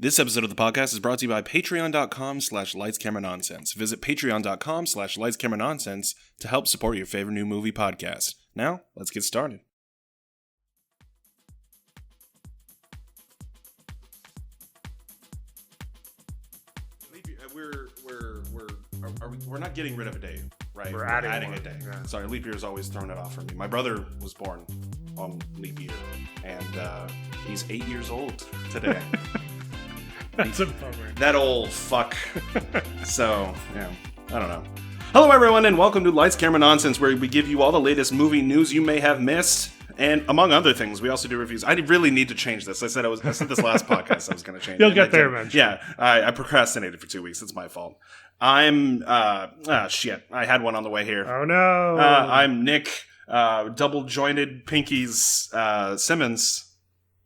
This episode of the podcast is brought to you by patreon.com/lightscameranonsense. Visit patreon.com/lightscameranonsense to help support your favorite new movie podcast. Now, let's get started. We're not getting rid of a day, right? We're adding a day. Yeah. Sorry, leap year has always thrown it off for me. My brother was born on leap year, and he's 8 years old today. That's a bummer. That old fuck. So, yeah, I don't know. Hello, everyone, and welcome to Lights, Camera, Nonsense, where we give you all the latest movie news you may have missed. And among other things, we also do reviews. I really need to change this. I said this last podcast I was going to change it. You'll get there eventually. Yeah, I procrastinated for 2 weeks. It's my fault. I'm, shit. I had one on the way here. Oh, no. I'm Nick, double-jointed Pinkies Simmons.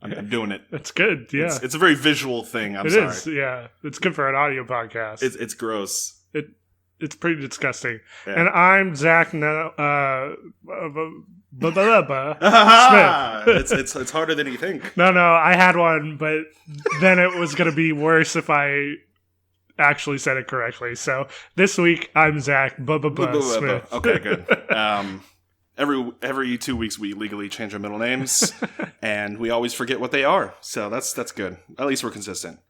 I'm doing it. It's good, yeah. It's a very visual thing. I'm sorry. It is, yeah. It's good for an audio podcast. It's gross. It's pretty disgusting. Yeah. And I'm Zach Smith. It's harder than you think. No, I had one, but then it was going to be worse if I actually said it correctly. So this week, I'm Zach Smith. Okay, good. Every 2 weeks we legally change our middle names, and we always forget what they are. So that's good. At least we're consistent.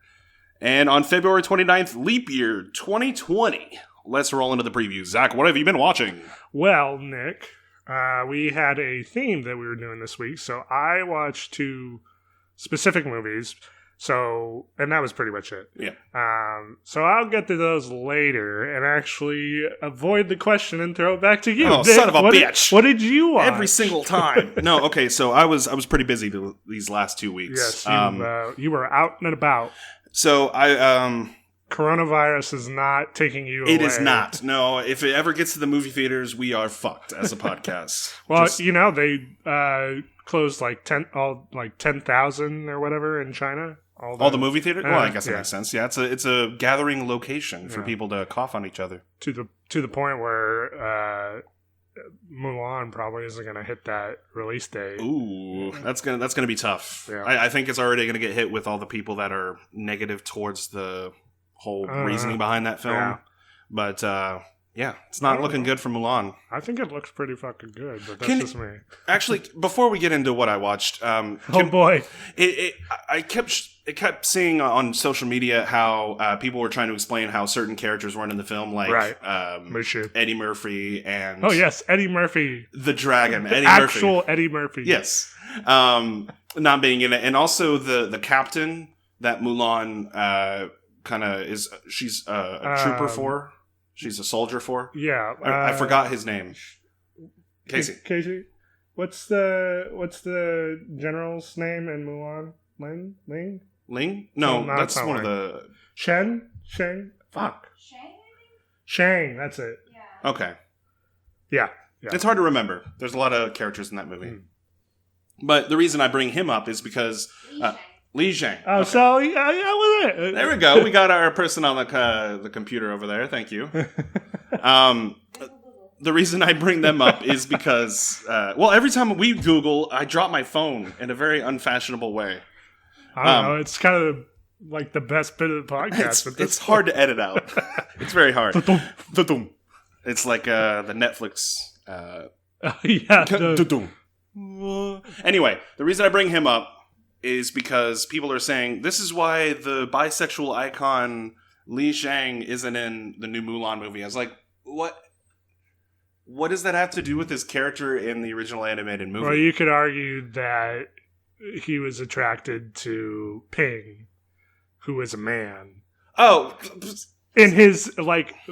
And on February 29th, leap year 2020. Let's roll into the preview. Zach, what have you been watching? Well, Nick, we had a theme that we were doing this week, so I watched 2 specific movies. And that was pretty much it. Yeah. So I'll get to those later and actually avoid the question and throw it back to you. Oh, son of a bitch! What did you watch? Every single time. No, okay. So I was pretty busy these last 2 weeks. Yes, you were out and about. So Coronavirus is not taking you away. It is not. No, if it ever gets to the movie theaters, we are fucked as a podcast. Well, they closed like 10,000 or whatever in China. All the movie theaters? Well, I guess that makes sense. Yeah, it's a gathering location for people to cough on each other. To the point where Mulan probably isn't going to hit that release date. Ooh, that's gonna be tough. Yeah. I think it's already gonna get hit with all the people that are negative towards the whole reasoning behind that film. Yeah. But it's not looking good for Mulan. I think it looks pretty fucking good, but that's just me. Actually, before we get into what I watched, boy, I kept seeing on social media how people were trying to explain how certain characters weren't in the film, like Eddie Murphy and Eddie Murphy, the dragon, Eddie actual Murphy. Eddie Murphy, yes, not being in it, and also the captain that Mulan kind of is. She's a trooper for. She's a soldier for. Yeah, I forgot his name. Casey. What's the general's name in Mulan? Ling? No, that's one of the... Shang? Fuck. Shang, that's it. Yeah. Okay. Yeah. It's hard to remember. There's a lot of characters in that movie. But the reason I bring him up is because... Li Zhang. Oh, okay. So yeah, was it? There we go. We got our person on the computer over there. Thank you. The reason I bring them up is because, every time we Google, I drop my phone in a very unfashionable way. I don't know. It's kind of like the best bit of the podcast. It's hard to edit out. It's very hard. It's like the Netflix. Anyway, the reason I bring him up is because people are saying this is why the bisexual icon Li Zhang isn't in the new Mulan movie. I was like, what? What does that have to do with his character in the original animated movie? Well, you could argue that he was attracted to Ping, who is a man. Oh, in his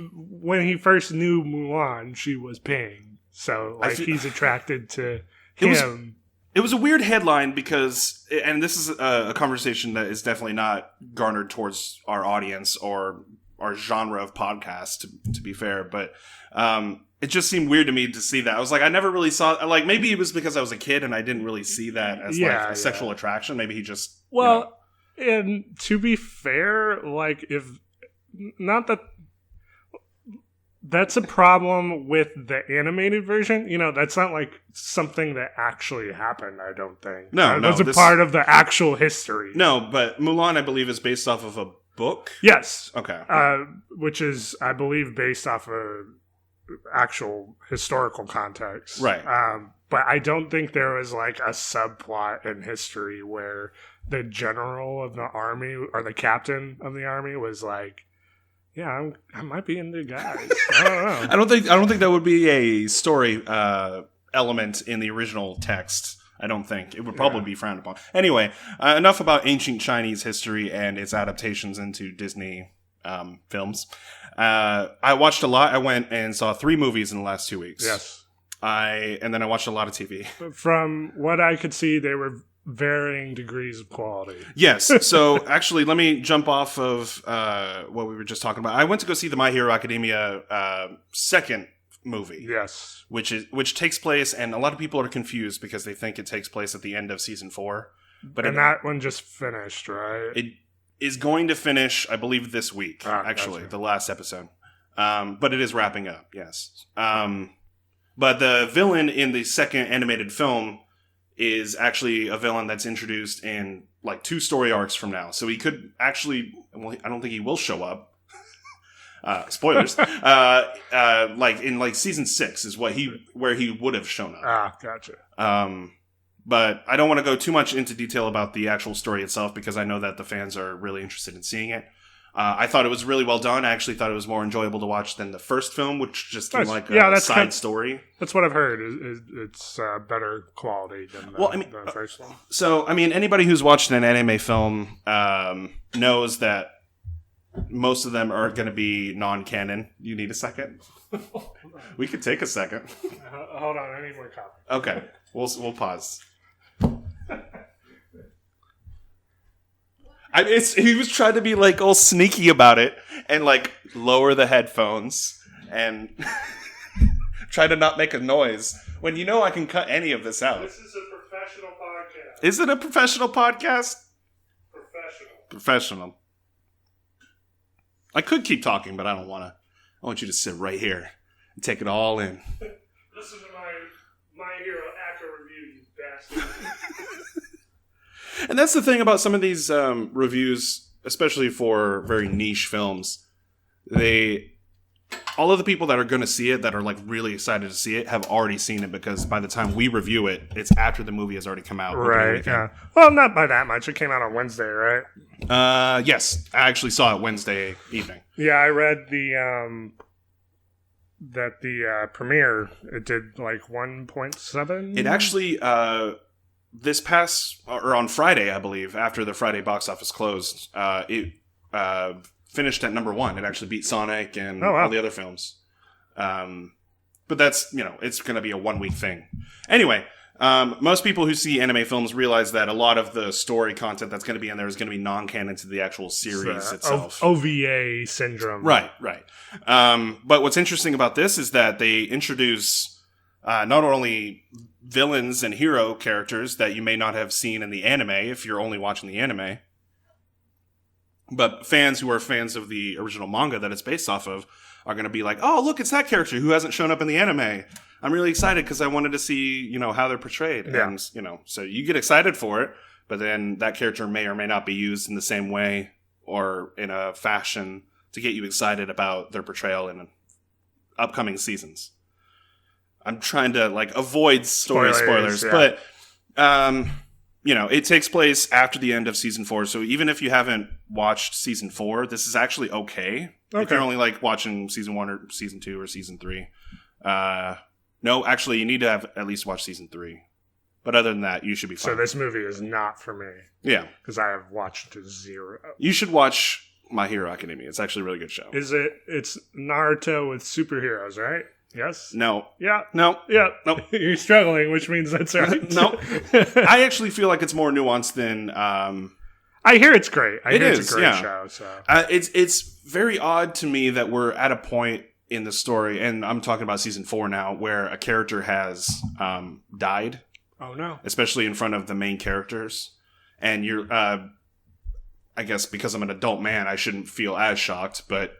when he first knew Mulan, she was Ping. So he's attracted to him. It was a weird headline because, and this is a conversation that is definitely not garnered towards our audience or our genre of podcast, to be fair, but it just seemed weird to me to see that. I was like, I never really saw, maybe it was because I was a kid and I didn't really see that as a sexual attraction. Maybe he just... And to be fair, if... Not that... That's a problem with the animated version. That's not like something that actually happened, I don't think. No, That's a part of the actual history. No, but Mulan, I believe, is based off of a book? Yes. Okay. Which is, I believe, based off of actual historical context. Right. But I don't think there was like a subplot in history where the general of the army or the captain of the army was like, yeah, I might be into guys. I don't know. I don't think that would be a story element in the original text. I don't think it would probably be frowned upon. Anyway, enough about ancient Chinese history and its adaptations into Disney films. I watched a lot. I went and saw 3 movies in the last 2 weeks. Yes. And then I watched a lot of TV. From what I could see, they were varying degrees of quality. Yes. So actually, let me jump off of what we were just talking about. I went to go see the My Hero Academia second movie. Yes. Which takes place, and a lot of people are confused because they think it takes place at the end of season 4. But that one just finished, right? It is going to finish, I believe, this week. Actually, gotcha. The last episode. But it is wrapping up. Yes. But the villain in the second animated film is actually a villain that's introduced in like 2 story arcs from now. So he could actually, well, I don't think he will show up. Spoilers. Like in like season 6 is where he would have shown up. Gotcha. But I don't want to go too much into detail about the actual story itself because I know that the fans are really interested in seeing it. I thought it was really well done. I actually thought it was more enjoyable to watch than the first film, which just seemed like a side story. That's what I've heard. It's better quality than the first one. So, I mean, anybody who's watched an anime film knows that most of them are going to be non-canon. You need a second? We could take a second. Hold on, I need more coffee. Okay, we'll pause. He was trying to be like all sneaky about it and like lower the headphones and try to not make a noise when I can cut any of this out. This is a professional podcast. Is it a professional podcast? Professional. I could keep talking, but I don't want to. I want you to sit right here and take it all in. Listen to my hero actor review, you bastard. And that's the thing about some of these reviews, especially for very niche films. All of the people that are going to see it, that are like really excited to see it, have already seen it because by the time we review it, it's after the movie has already come out. Right, yeah. Well, not by that much. It came out on Wednesday, right? Yes. I actually saw it Wednesday evening. Yeah, I read that the premiere, it did like 1.7. It actually... this past, or on Friday, I believe, after the Friday box office closed, it finished at number 1. It actually beat Sonic and all the other films. But that's, it's going to be a 1-week thing. Anyway, most people who see anime films realize that a lot of the story content that's going to be in there is going to be non-canon to the actual series itself. OVA syndrome. Right. But what's interesting about this is that they introduce not only villains and hero characters that you may not have seen in the anime if you're only watching the anime, but fans who are fans of the original manga that it's based off of are going to be like, oh, look, it's that character who hasn't shown up in the anime. I'm really excited because I wanted to see, how they're portrayed. Yeah. And, so you get excited for it, but then that character may or may not be used in the same way or in a fashion to get you excited about their portrayal in upcoming seasons. I'm trying to avoid spoilers, yeah. But it takes place after the end of season 4. So even if you haven't watched season 4, this is actually okay. If you're only watching season 1 or season 2 or season 3. No, actually, you need to have at least watched season 3. But other than that, you should be fine. So this movie is not for me. Yeah, because I have watched 0. You should watch My Hero Academia. It's actually a really good show. It's Naruto with superheroes, right? Yes? No. Yeah. No. Yeah. Nope. You're struggling, which means that's right. No. I actually feel like it's more nuanced than... I hear it's great. It's a great show. So It's very odd to me that we're at a point in the story, and I'm talking about season 4 now, where a character has died. Oh, no. Especially in front of the main characters. And you're... I guess because I'm an adult man, I shouldn't feel as shocked, but...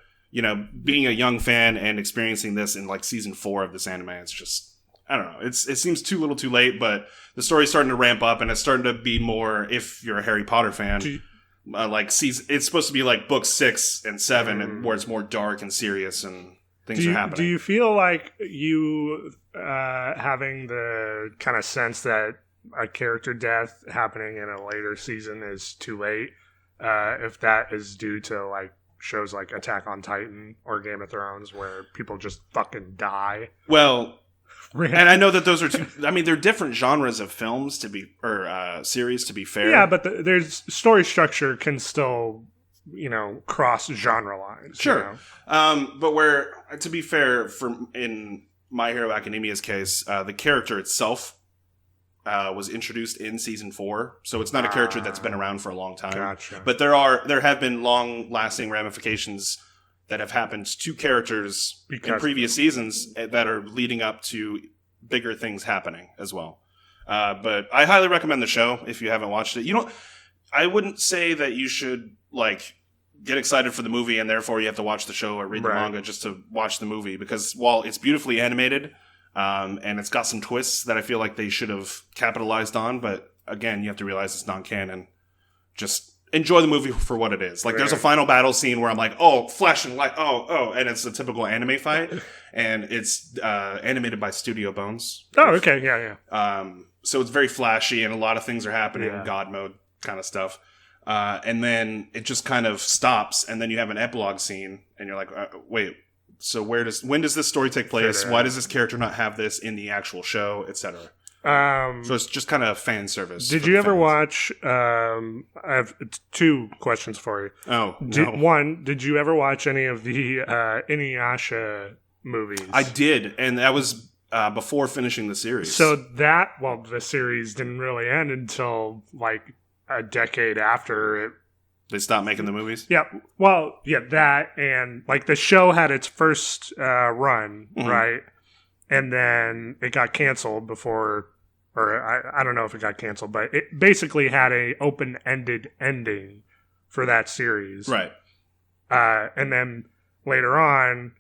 being a young fan and experiencing this in like season 4 of this anime, it's just, I don't know. It seems too little too late, but the story's starting to ramp up and it's starting to be more, if you're a Harry Potter fan, it's supposed to be like books 6 and 7 and where it's more dark and serious and things are happening. Do you feel like you having the kind of sense that a character death happening in a later season is too late? If that is due to like shows like Attack on Titan or Game of Thrones where people just fucking die. Well, and I know that those are two. I mean, they're different genres of films series. To be fair, yeah, but there's story structure can still cross genre lines. Sure, but to be fair, in My Hero Academia's case, the character itself was introduced in season 4, so it's not a character that's been around for a long time. Gotcha. But there have been long-lasting ramifications that have happened to characters in previous seasons that are leading up to bigger things happening as well. But I highly recommend the show if you haven't watched it. I wouldn't say that you should like get excited for the movie and therefore you have to watch the show or read the manga just to watch the movie, because while it's beautifully animated, and it's got some twists that I feel like they should have capitalized on. But again, you have to realize it's non-canon. Just enjoy the movie for what it is. Like, there's a final battle scene where I'm like, oh, flesh and light, oh, and it's a typical anime fight. And it's animated by Studio Bones. Oh, okay, yeah. So it's very flashy and a lot of things are happening in God mode kind of stuff. And then it just kind of stops and then you have an epilogue scene and you're like, wait, so when does this story take place? Why does this character not have this in the actual show, etc.? So it's just kind of fan service. Did you ever watch? I have 2 questions for you. Oh, no. One, did you ever watch any of the Inuyasha movies? I did, and that was before finishing the series. So the series didn't really end until like a decade after it. They stopped making the movies? Yeah. Well, yeah, that and like the show had its first run, right? And then it got canceled before, or I don't know if it got canceled, but it basically had a open-ended ending for that series. Right. And then later on,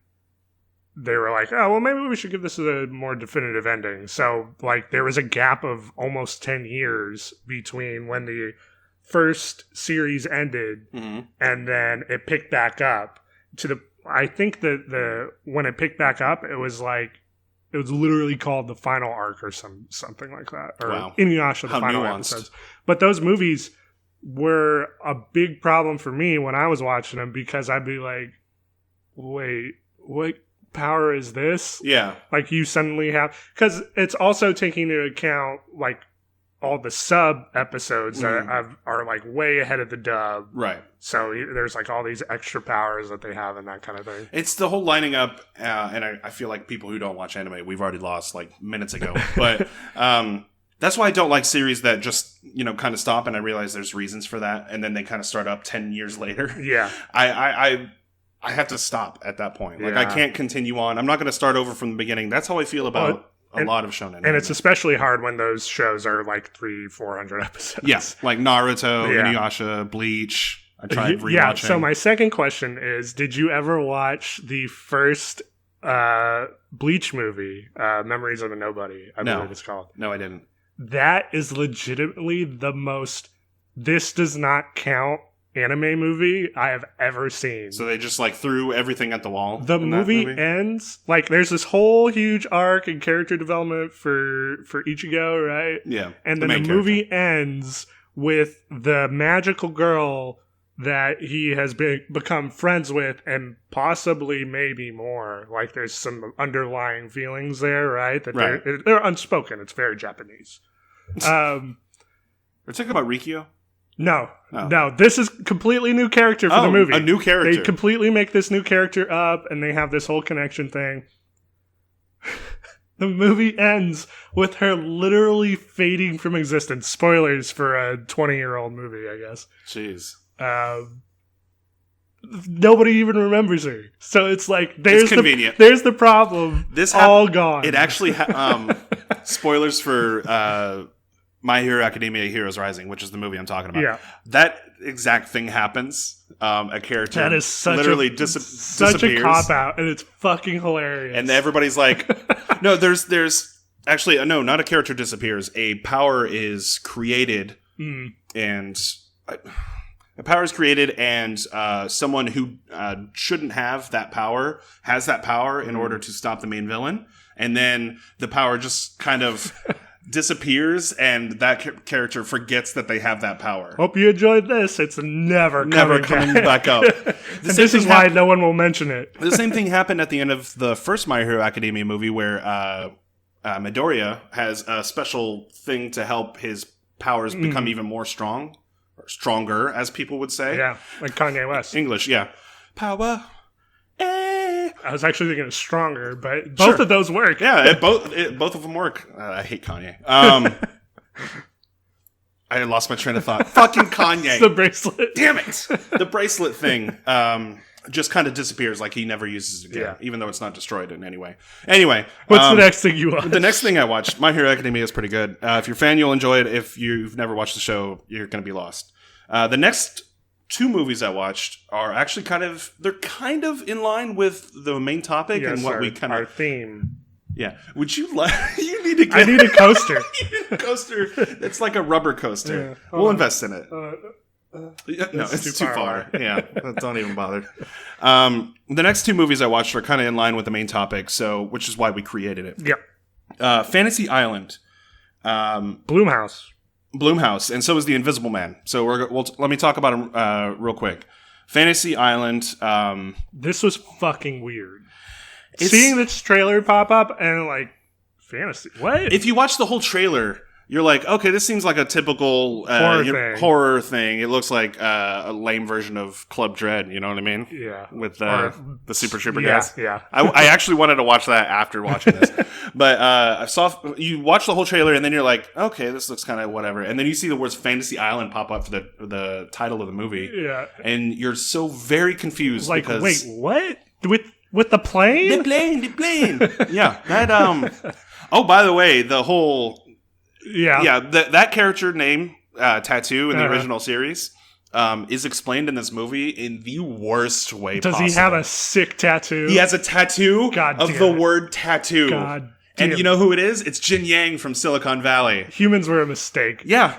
they were like, oh, well, maybe we should give this a more definitive ending. So like there was a gap of almost 10 years between when the first series ended and then it picked back up I think that when it picked back up, it was literally called the final arc or something like that, or Inuyasha, the final episodes. But those movies were a big problem for me when I was watching them, because I'd be like, wait, what power is this? Yeah. Like you suddenly have, because it's also taking into account like all the sub episodes that are like way ahead of the dub. Right. So there's like all these extra powers that they have and that kind of thing. It's the whole lining up, and I feel like people who don't watch anime, we've already lost like minutes ago. But that's why I don't like series that just, kind of stop, and I realize there's reasons for that, and then they kind of start up 10 years later. Yeah. I have to stop at that point. Like, I can't continue on. I'm not going to start over from the beginning. That's how I feel about a lot of shonen. And it's especially hard when those shows are like 300-400 episodes. Yeah, like Naruto, Inuyasha, Bleach. I tried rewatching. Yeah, so my second question is, did you ever watch the first Bleach movie, Memories of a Nobody, I believe it's called? No, I didn't. That is legitimately the most this does not count anime movie I have ever seen. So they just like threw everything at the wall? The movie ends, like there's this whole huge arc and character development for Ichigo, right? Yeah. And then the movie ends with the magical girl that he has become friends with, and possibly maybe more. Like there's some underlying feelings there, right? That they're unspoken. It's very Japanese. We're talking about Rikyo? No. This is completely new character for the movie. A new character. They completely make this new character up, and they have this whole connection thing. The movie ends with her literally fading from existence. Spoilers for a 20-year-old movie, I guess. Jeez. Nobody even remembers her. So it's like, there's convenient. There's the problem. All gone. It actually, spoilers for My Hero Academia Heroes Rising, which is the movie I'm talking about. Yeah. That exact thing happens. A character that is such literally such disappears. a cop-out, and it's fucking hilarious. And everybody's like, no, there's actually, no, not a character disappears. A power is created, and someone who shouldn't have that power has that power in order to stop the main villain. And then the power just kind of disappears, and that character forgets that they have that power. Hope you enjoyed this. It's never coming back up. This is why no one will mention it. The same thing happened at the end of the first My Hero Academia movie, where Midoriya has a special thing to help his powers become even more strong, or stronger, as people would say. Yeah, like Kanye West. English, yeah. Power. I was actually thinking of stronger, but both of those work. Yeah, both of them work. I hate Kanye. I lost my train of thought. Fucking Kanye. It's the bracelet. Damn it. The bracelet thing just kind of disappears, like he never uses it again, even though it's not destroyed in any way. Anyway. What's the next thing you watched? The next thing I watched, My Hero Academia, is pretty good. If you're a fan, you'll enjoy it. If you've never watched the show, you're going to be lost. The next 2 movies I watched are actually kind of in line with the main topic and what we kind of... Our theme. Yeah. Would you like... You need to get... I need a coaster. You need a coaster. It's like a rubber coaster. Yeah. We'll invest in it. No, it's it's too too far. far. Yeah, don't even bother. The next 2 movies I watched are kind of in line with the main topic, which is why we created it. Yep. Fantasy Island. Blumhouse, and so is The Invisible Man. So let me talk about them real quick. Fantasy Island. This was fucking weird. Seeing this trailer pop up and like fantasy. What? If you watch the whole trailer, you're like, okay, this seems like a typical horror thing. It looks like a lame version of Club Dread. You know what I mean? Yeah. With the Super Trooper guys. Yeah. I actually wanted to watch that after watching this. But you watch the whole trailer and then you're like, okay, this looks kind of whatever. And then you see the words Fantasy Island pop up for the title of the movie. Yeah. And you're so very confused. Like, because wait, what? With the plane? The plane. Yeah. That, oh, by the way, the whole... Yeah, that character name, Tattoo, in the original series, is explained in this movie in the worst way possible. Does he have a sick tattoo? He has a tattoo of the word tattoo. God damn. And you know who it is? It's Jin Yang from Silicon Valley. Humans were a mistake. Yeah.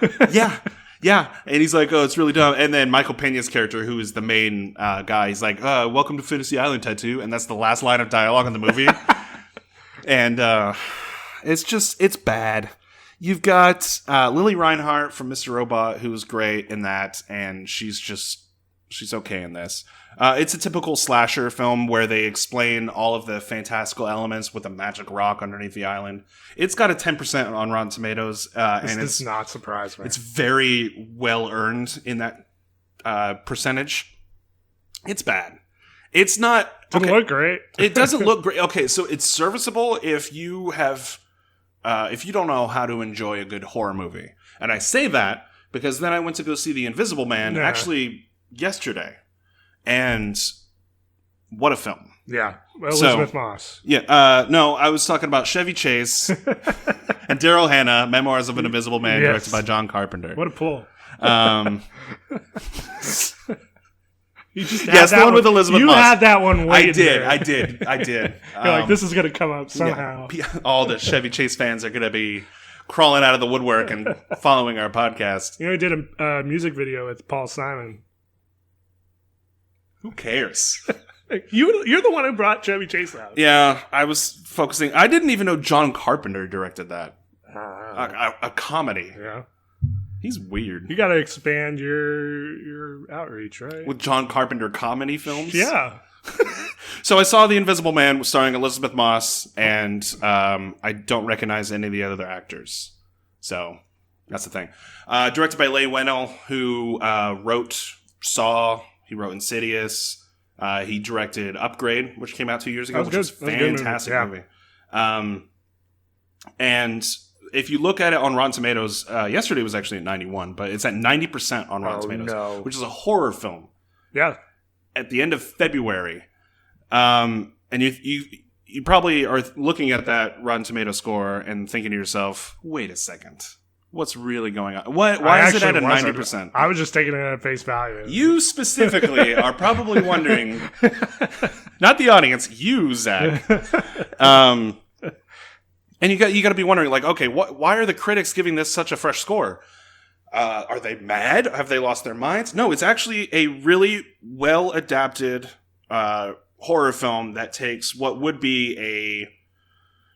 And he's like, oh, it's really dumb. And then Michael Pena's character, who is the main guy, he's like, welcome to Fantasy Island, Tattoo. And that's the last line of dialogue in the movie. And it's bad. You've got Lily Reinhart from Mr. Robot, who's great in that, and she's okay in this. It's a typical slasher film where they explain all of the fantastical elements with a magic rock underneath the island. It's got a 10% on Rotten Tomatoes, and does not surprise me. It's very well earned in that percentage. It's bad. It's not. Doesn't look great. It doesn't look great. Okay, so it's serviceable if you have. If you don't know how to enjoy a good horror movie. And I say that because then I went to go see The Invisible Man actually yesterday. And what a film. Yeah. Elizabeth Moss. Yeah. No, I was talking about Chevy Chase and Daryl Hannah, Memoirs of an Invisible Man, directed by John Carpenter. What a pull. You just had the one with Elizabeth Moss. You had that one waiting. I did. You're like, this is going to come up somehow. Yeah. All the Chevy Chase fans are going to be crawling out of the woodwork and following our podcast. You know, he did a music video with Paul Simon. Who cares? You're the one who brought Chevy Chase out. Yeah, I was focusing. I didn't even know John Carpenter directed that. A comedy. Yeah. He's weird. You got to expand your outreach, right? With John Carpenter comedy films? Yeah. So I saw The Invisible Man starring Elizabeth Moss, and I don't recognize any of the other actors. So that's the thing. Directed by Leigh Whannell, who wrote Saw. He wrote Insidious. He directed Upgrade, which came out 2 years ago, which was a fantastic movie. And if you look at it on Rotten Tomatoes, yesterday was actually at 91, but it's at 90% on Rotten Tomatoes, which is a horror film. Yeah. At the end of February. And you probably are looking at that Rotten Tomato score and thinking to yourself, wait a second. What's really going on? Why is it at a 90%? I was just taking it at face value. You specifically are probably wondering, not the audience, you, Zach. And you got to be wondering, like, okay, why are the critics giving this such a fresh score? Are they mad? Have they lost their minds? No, it's actually a really well adapted horror film that takes what would be a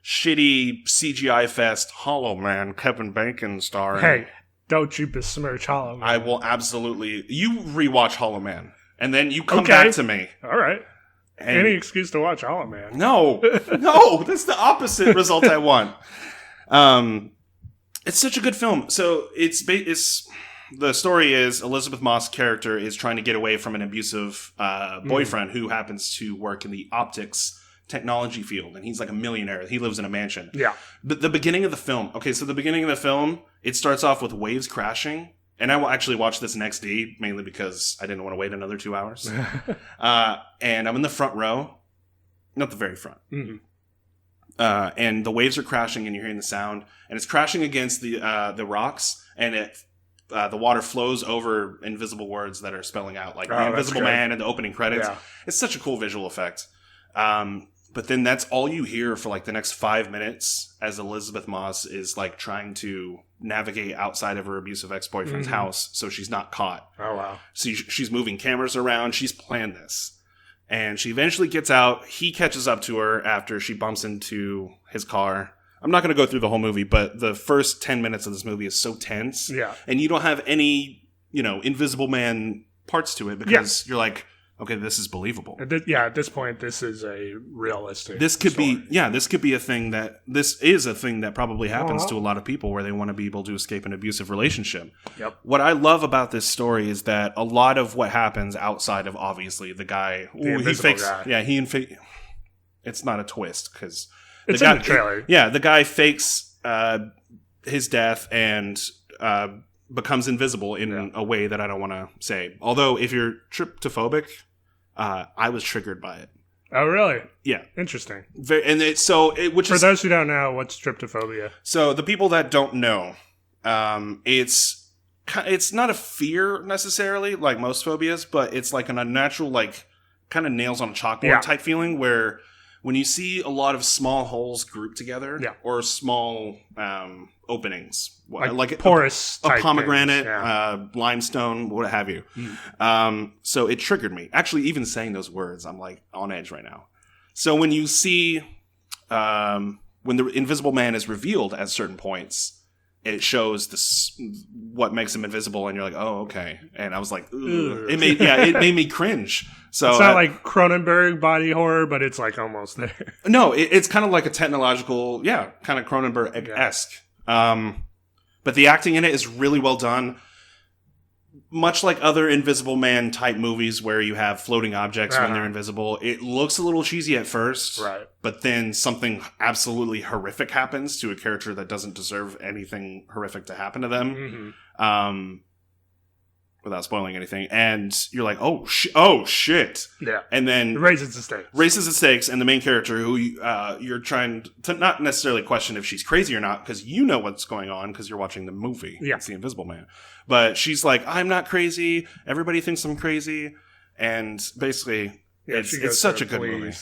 shitty CGI fest Hollow Man, Kevin Bacon starring. Hey, don't you besmirch Hollow Man. I will absolutely. You rewatch Hollow Man, and then you come back to me. All right. Any excuse to watch Hollow Man. No, that's the opposite result I want. It's such a good film. So it's the story is Elizabeth Moss' character is trying to get away from an abusive boyfriend who happens to work in the optics technology field, and he's like a millionaire. He lives in a mansion. Yeah. But the beginning of the film, it starts off with waves crashing, and I will actually watch this in XD, mainly because I didn't want to wait another 2 hours. And I'm in the front row, not the very front. Mm-hmm. And the waves are crashing, and you're hearing the sound, and it's crashing against the rocks, and the water flows over invisible words that are spelling out, like the Invisible Man and the opening credits. Yeah. It's such a cool visual effect. But then that's all you hear for like the next 5 minutes as Elizabeth Moss is like trying to navigate outside of her abusive ex-boyfriend's house so she's not caught. Oh, wow. So she's moving cameras around. She's planned this. And she eventually gets out. He catches up to her after she bumps into his car. I'm not going to go through the whole movie, but the first 10 minutes of this movie is so tense. Yeah. And you don't have any, Invisible Man parts to it because you're like, okay, this is believable. At this point, this is a realistic This is a thing that probably happens to a lot of people where they want to be able to escape an abusive relationship. Yep. What I love about this story is that a lot of what happens outside of, obviously, the guy... guy. Yeah, it's not a twist, because... It's in the trailer. Yeah, the guy fakes his death and... becomes invisible in a way that I don't want to say. Although, if you're tryptophobic, I was triggered by it. Oh, really? Yeah. Which For those who don't know, what's tryptophobia? So, the people that don't know, it's not a fear necessarily, like most phobias, but it's like an unnatural, like, kind of nails on a chalkboard type feeling where when you see a lot of small holes grouped together or small openings, like porous a pomegranate, limestone, what have you. So it triggered me. Actually, even saying those words, I'm like on edge right now. So when you see when the Invisible Man is revealed at certain points, it shows what makes him invisible, and you're like, oh, okay. And I was like, ugh. It made me cringe. So it's not like Cronenberg body horror, but it's like almost there. No, it's kind of like a technological, kind of Cronenberg-esque. But the acting in it is really well done. Much like other Invisible Man type movies where you have floating objects when they're invisible, it looks a little cheesy at first, right? But then something absolutely horrific happens to a character that doesn't deserve anything horrific to happen to them. Without spoiling anything, and you're like, oh shit, yeah, and then it raises the stakes, and the main character who you're trying to not necessarily question if she's crazy or not, because you know what's going on because you're watching the movie. It's the Invisible Man, but she's like, I'm not crazy, everybody thinks I'm crazy, and basically it's such a good movie.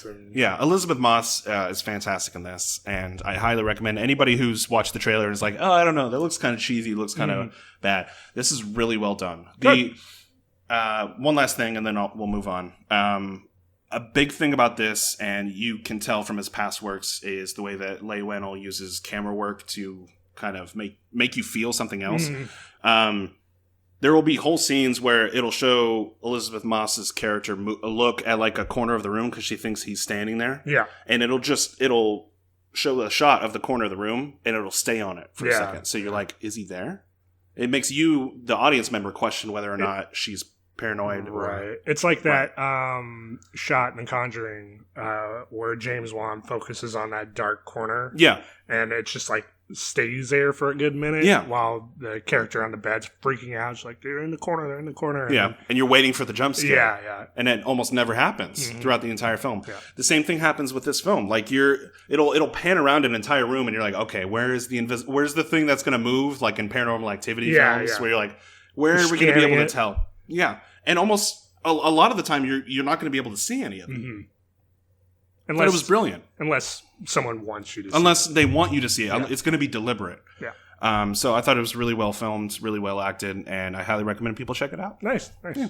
Elizabeth Moss is fantastic in this, and I highly recommend anybody who's watched the trailer and is like, oh, I don't know, that looks kind of cheesy, looks kind of bad. This is really well done. One last thing, and then we'll move on. A big thing about this, and you can tell from his past works, is the way that Leigh Whannell uses camera work to kind of make you feel something else. There will be whole scenes where it'll show Elizabeth Moss's character look at like a corner of the room because she thinks he's standing there. Yeah. And it'll show a shot of the corner of the room and it'll stay on it for a second. So you're like, is he there? It makes you, the audience member, question whether or not she's paranoid. Right. It's like that shot in The Conjuring where James Wan focuses on that dark corner. Yeah. And it's just like stays there for a good minute. Yeah. While the character on the bed's freaking out. She's like, they're in the corner. Yeah. And you're waiting for the jump scare. Yeah. And it almost never happens throughout the entire film. Yeah. The same thing happens with this film. Like it'll pan around an entire room and you're like, okay, where's the thing that's going to move? Like in Paranormal Activity films where you're like, where are we going to be able to tell? Yeah. And almost a lot of the time you're not going to be able to see any of it. Mm-hmm. But it was brilliant. Unless someone wants you to see it. Unless they want you to see it. It's going to be deliberate. Yeah. So I thought it was really well filmed, really well acted, and I highly recommend people check it out. Nice. Yeah.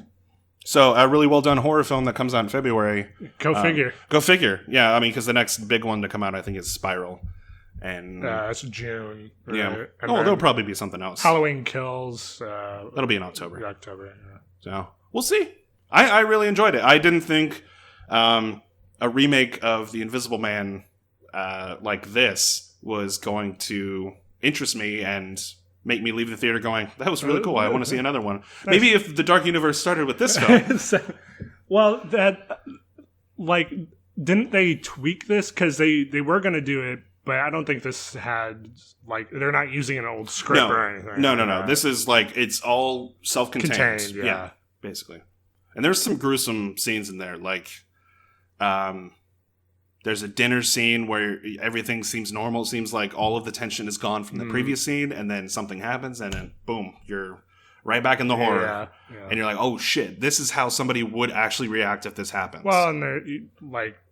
So a really well done horror film that comes out in February. Go figure. Go figure. Yeah, I mean, because the next big one to come out, I think, is Spiral. And it's June. Right? Yeah. And there'll probably be something else. Halloween Kills. That'll be in October. Yeah. So we'll see. I really enjoyed it. I didn't think a remake of The Invisible Man like this was going to interest me and make me leave the theater going, that was really cool. I want to see another one. Nice. Maybe if the Dark Universe started with this film. Well, didn't they tweak this? Because they were going to do it, but I don't think this had, they're not using an old script or anything. No. This is it's all self-contained. Contained, yeah, basically. And there's some gruesome scenes in there, there's a dinner scene where everything seems normal. It seems like all of the tension is gone from the previous scene, and then something happens, and then boom, you're right back in the horror. Yeah. And you're like, oh shit, this is how somebody would actually react if this happens. Well, and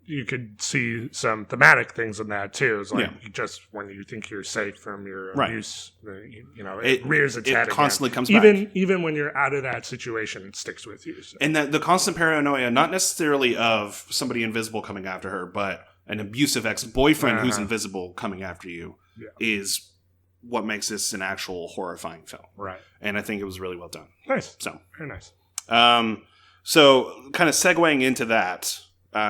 you could see some thematic things in that too. It's just when you think you're safe from your abuse, it rears its head. It constantly comes back. back. Even when you're out of that situation, it sticks with you. So. And the constant paranoia, not necessarily of somebody invisible coming after her, but an abusive ex-boyfriend who's invisible coming after you is what makes this an actual horrifying film. Right. And I think it was really well done. Nice. So very nice. So kind of segueing into that,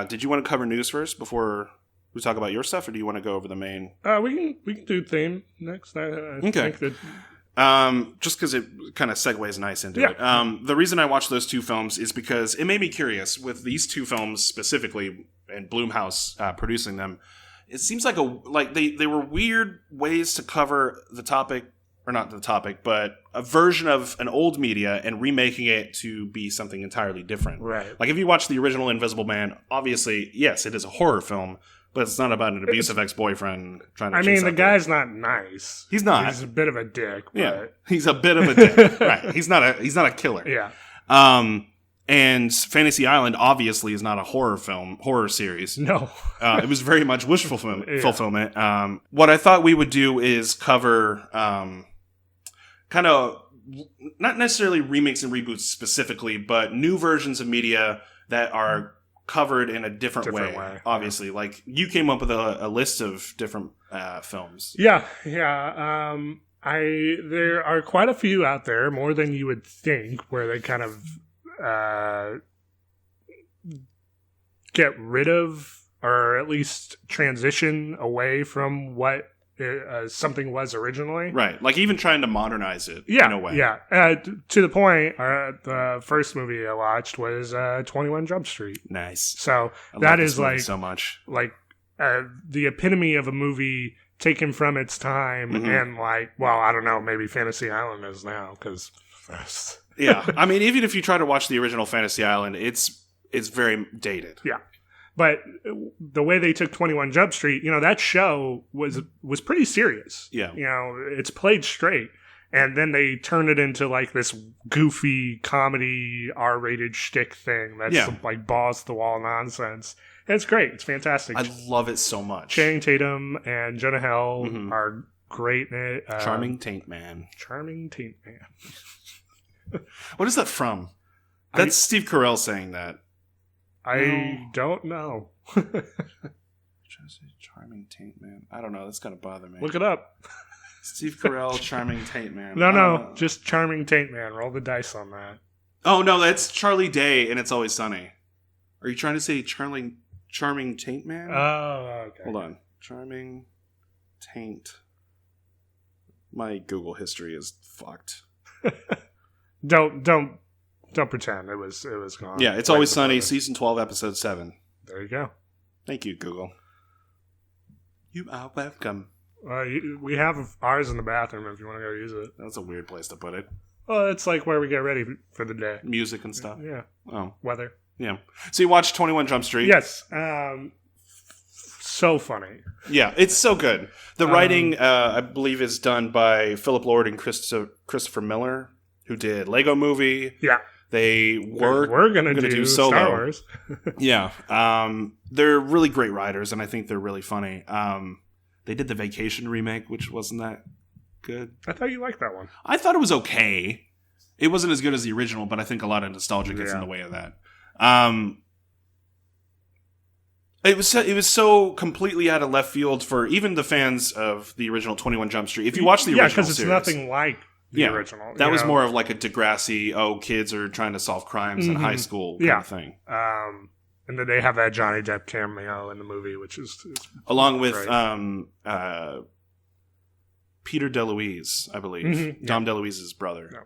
did you want to cover news first before we talk about your stuff, or do you want to go over the main? We can do theme next. I think that just because it kind of segues nice into it. The reason I watched those two films is because it made me curious with these two films specifically, and Blumhouse producing them. It seems like they were weird ways to cover the topic, or not the topic, but a version of an old media and remaking it to be something entirely different. Right. Like if you watch the original Invisible Man, obviously, yes, it is a horror film, but it's not about an abusive ex-boyfriend trying to chase the after guy's not nice. He's not. He's a bit of a dick. But... Yeah, he's a bit of a dick. Right. He's not a killer. Yeah. And Fantasy Island obviously is not a horror series. No. It was very much wish fulfillment. What I thought we would do is cover kind of not necessarily remakes and reboots specifically, but new versions of media that are covered in a different way. Obviously, like you came up with a list of different films. Yeah. There are quite a few out there, more than you would think, where they kind of get rid of, or at least transition away from what something was originally. Right, like even trying to modernize it in a way. Yeah, to the point, the first movie I watched was 21 Jump Street. Nice. So that is so much. The epitome of a movie taken from its time, and I don't know, maybe Fantasy Island is now, because... Yeah, I mean, even if you try to watch the original Fantasy Island, it's very dated. Yeah, but the way they took 21 Jump Street, that show was pretty serious. Yeah, it's played straight, and then they turned it into this goofy comedy R-rated shtick thing that's balls to the wall nonsense. And it's great. It's fantastic. I love it so much. Channing Tatum and Jonah Hill are great in it. Charming Taint Man. What is that from? That's Steve Carell saying that. I don't know. Charming Taint Man. I don't know. That's going to bother me. Look it up. Steve Carell, Charming Taint Man. No. Just Charming Taint Man. Roll the dice on that. Oh, no. That's Charlie Day and It's Always Sunny. Are you trying to say Charming Taint Man? Oh, okay. Hold on. Charming Taint. My Google history is fucked. Don't pretend it was gone. Yeah, It's Always Sunny, season 12, episode 7. There you go. Thank you, Google. You are welcome. We have ours in the bathroom if you want to go use it. That's a weird place to put it. Well, it's like where we get ready for the day. Music and stuff. Yeah. Oh. Weather. Yeah. So you watched 21 Jump Street? Yes. So funny. Yeah, it's so good. The writing, I believe, is done by Philip Lord and Christopher Miller, who did Lego Movie. Yeah. They we're going to do Solo. Star Wars. Yeah. They're really great writers, and I think they're really funny. They did the Vacation remake, which wasn't that good. I thought you liked that one. I thought it was okay. It wasn't as good as the original, but I think a lot of nostalgia gets in the way of that. It was so completely out of left field for even the fans of the original 21 Jump Street. If you watch the original because it's series, nothing like the original. That was more of like a Degrassi, kids are trying to solve crimes in high school kind of thing. And then they have that Johnny Depp cameo in the movie, which is along with Peter DeLuise, I believe. Dom DeLuise's brother.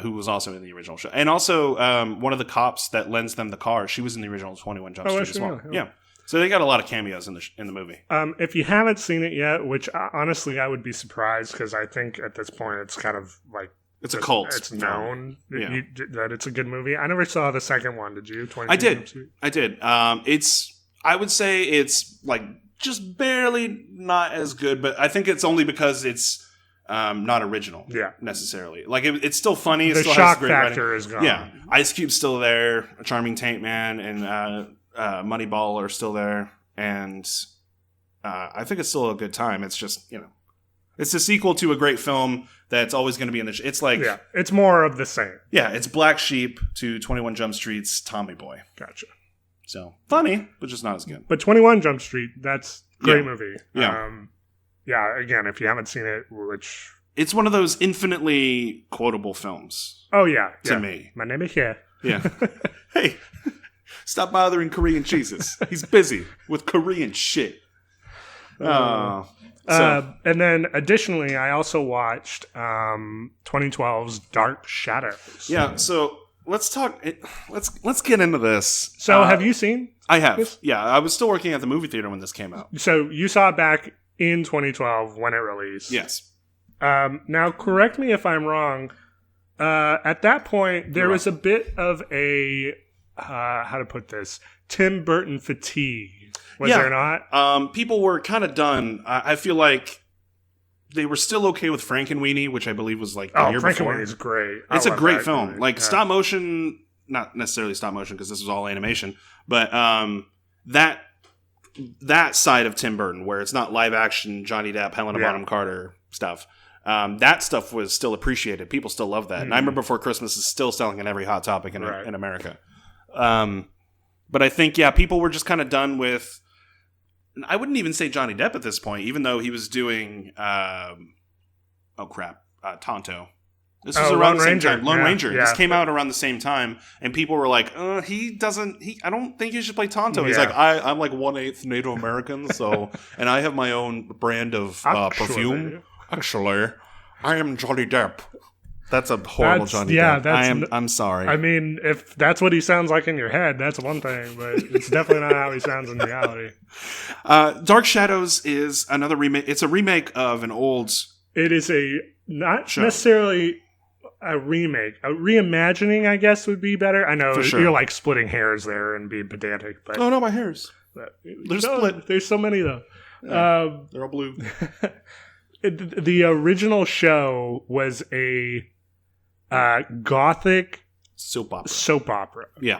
Who was also in the original show. And also one of the cops that lends them the car, she was in the original 21 Jump Street as well. Really? Yeah. So they got a lot of cameos in the movie. If you haven't seen it yet, which honestly I would be surprised because I think at this point it's kind of like it's a cult. It's known that it's a good movie. I never saw the second one. Did you? I did. I would say it's like just barely not as good, but I think it's only because it's not original. Necessarily. Like it's still funny. It the still shock has great factor writing. is gone. Yeah, Ice Cube's still there. Charming Tank Man and Moneyball are still there, and I think it's still a good time. It's just it's a sequel to a great film that's always going to be in the. It's like it's more of the same. Yeah, it's Black Sheep to 21 Jump Street's Tommy Boy. Gotcha. So funny, but just not as good. But 21 Jump Street, that's a great movie. Yeah. Again, if you haven't seen it, which it's one of those infinitely quotable films. Oh yeah, to me. My name is here. Yeah. Hey. Stop bothering Korean Jesus. He's busy with Korean shit. And then additionally, I also watched 2012's Dark Shadows. Yeah, so let's talk. Let's get into this. So have you seen? I have. This? Yeah, I was still working at the movie theater when this came out. So you saw it back in 2012 when it released. Yes. Now, correct me if I'm wrong. At that point, there was a bit of a how to put this, Tim Burton fatigue. Was there not? People were kind of done. I feel like they were still okay with Frankenweenie, which I believe was like the year before. Frankenweenie is great. It's a great film. Movie. Like stop motion, not necessarily stop motion because this was all animation, but that side of Tim Burton where it's not live action Johnny Depp, Helena Bonham Carter stuff. That stuff was still appreciated. People still love that. Nightmare Before Christmas is still selling in every Hot Topic in America. But I think, people were just kind of done with, I wouldn't even say Johnny Depp at this point, even though he was doing, Tonto. This was around the same time. Lone Ranger. This came out around the same time, and people were like, I don't think he should play Tonto. He's like, I'm like 1/8 Native American, so, and I have my own brand of perfume. Actually, I am Johnny Depp. That's a horrible Johnny Depp. I'm sorry. I mean, if that's what he sounds like in your head, that's one thing, but it's definitely not how he sounds in reality. Dark Shadows is another remake. It's a remake of an old. It is not necessarily a remake. A reimagining, I guess, would be better. I know you're like splitting hairs there and being pedantic, but no, my hairs. They're split. There's so many though. They're all blue. The original show was a Gothic soap opera. Yeah.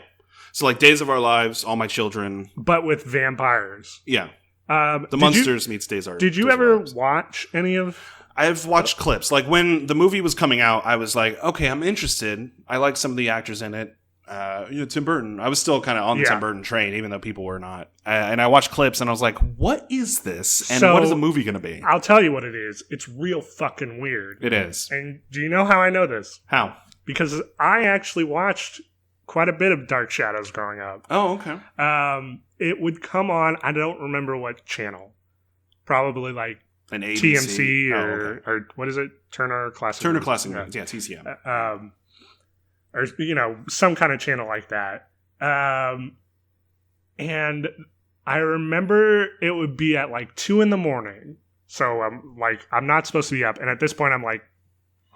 So like Days of Our Lives, All My Children. But with vampires. Yeah. The Munsters meets Days of Our Lives. Did you ever watch any of... I've watched clips. Like when the movie was coming out, I was like, okay, I'm interested. I like some of the actors in it. Tim Burton. I was still kind of on the Tim Burton train, even though people were not. And I watched clips and I was like, what is this? And what is the movie going to be? I'll tell you what it is. It's real fucking weird. It is. And do you know how I know this? How? Because I actually watched quite a bit of Dark Shadows growing up. Oh, okay. It would come on, I don't remember what channel. Probably like an ABC. TMC or what is it? Turner Classic. Turner Classic. Yeah, TCM. Or, some kind of channel like that. And I remember it would be at like 2 a.m. So I'm not supposed to be up. And at this point, I'm like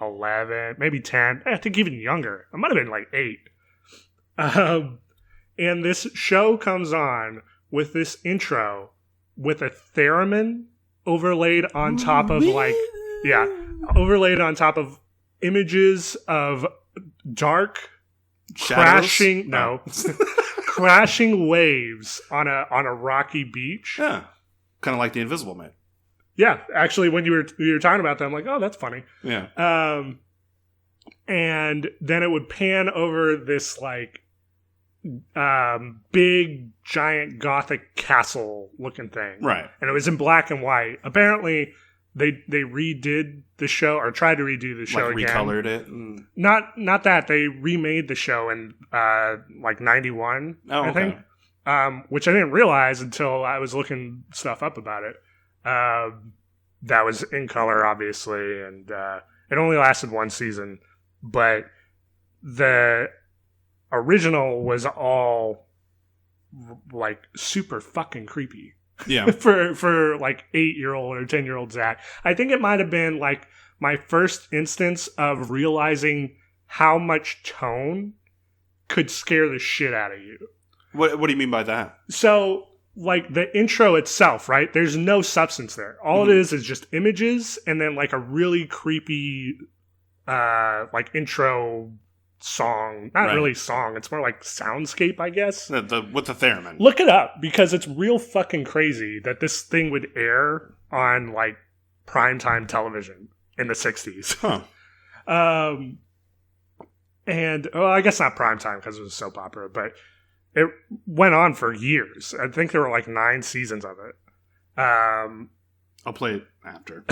11, maybe 10. I think even younger. I might have been like 8. And this show comes on with this intro with a theremin overlaid on top of overlaid on top of images of dark Shadows? crashing waves on a rocky beach. Yeah. Kind of like The Invisible Man. Yeah, actually, when you were talking about that, I'm like, oh, that's funny. Yeah. And then it would pan over this like big giant Gothic castle looking thing, Right? And it was in black and white. Apparently, they redid the show or tried to redo the show like again. Recolored it. And... Not that they remade the show in like 91. Oh, I think, which I didn't realize until I was looking stuff up about it. That was in color, obviously, and it only lasted 1 season. But the original was all like super fucking creepy. Yeah. for like 8-year-old or 10-year-old Zach. I think it might have been like my first instance of realizing how much tone could scare the shit out of you. What do you mean by that? So, like the intro itself, right? There's no substance there. All it is just images and then like a really creepy like intro song. Not really song. It's more like soundscape, I guess. With the theremin. Look it up because it's real fucking crazy that this thing would air on like primetime television in the 60s. Huh. And I guess not primetime because it was a soap opera, but it went on for years. I think there were like 9 seasons of it. I'll play it after.